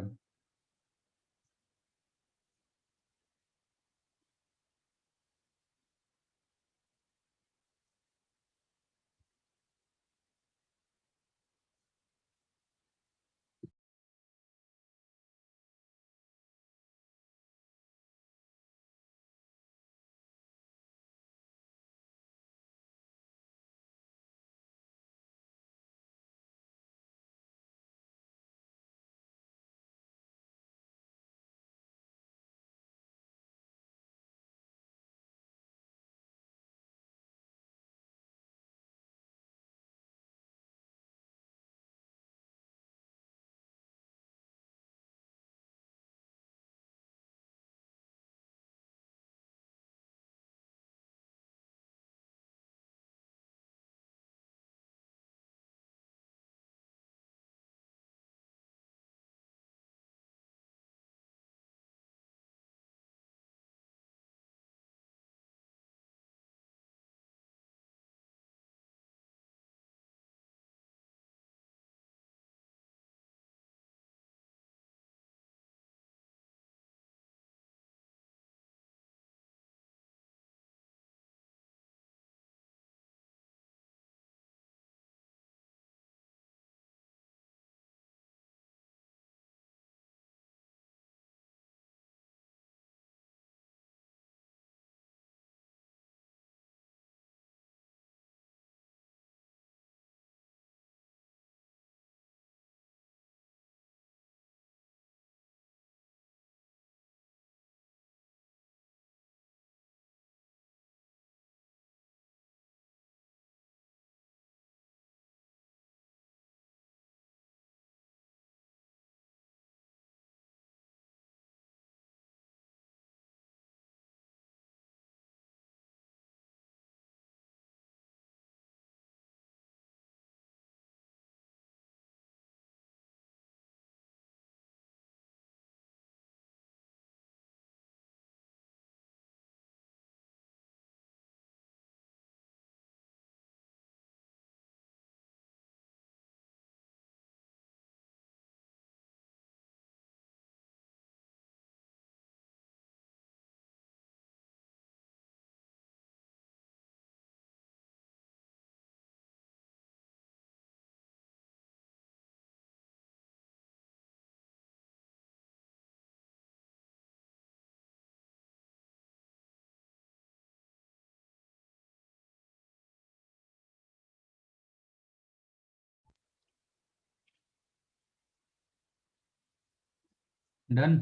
डन।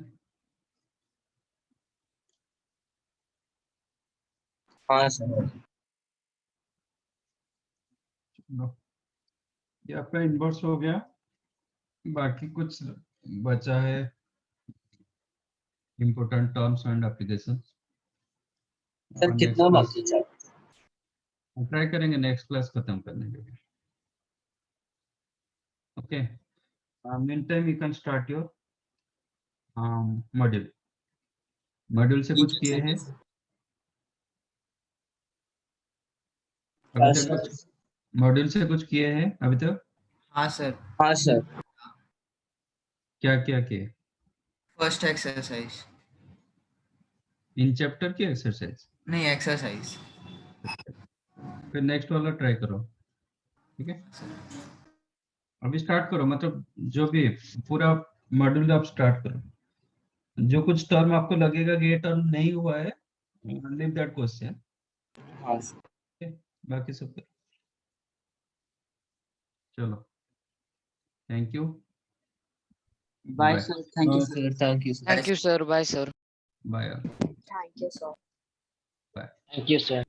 हाँ सर। ये आपका इन्वर्स हो गया, बाकी कुछ बचा है important terms and application. Sir कितना बाकी है? ट्राई करेंगे नेक्स्ट क्लास खत्म करने के लिए। Okay, mean time you can start your module. Module से कुछ किए हैं अभी तक? कुछ मॉड्यूल से कुछ किए हैं अभी तक? हाँ सर। हाँ सर। क्या क्या किए? First exercise. इन चैप्टर की एक्सरसाइज? नहीं, एक्सरसाइज। फिर नेक्स्ट वाला ट्राई करो, ठीक है? अभी स्टार्ट करो, मतलब जो भी पूरा मॉड्यूल आप स्टार्ट करो। जो कुछ टर्म आपको लगेगा कि ये टर्म नहीं हुआ है, लीव दैट क्वेश्चन। हाँ सर। बाकी सब करो। चलो, thank you, bye bye sir, thank you हाँ sir. Sir, thank you sir. Thank you, sir. Bye, sir. Bye Thank you, sir. Bye. Thank you sir.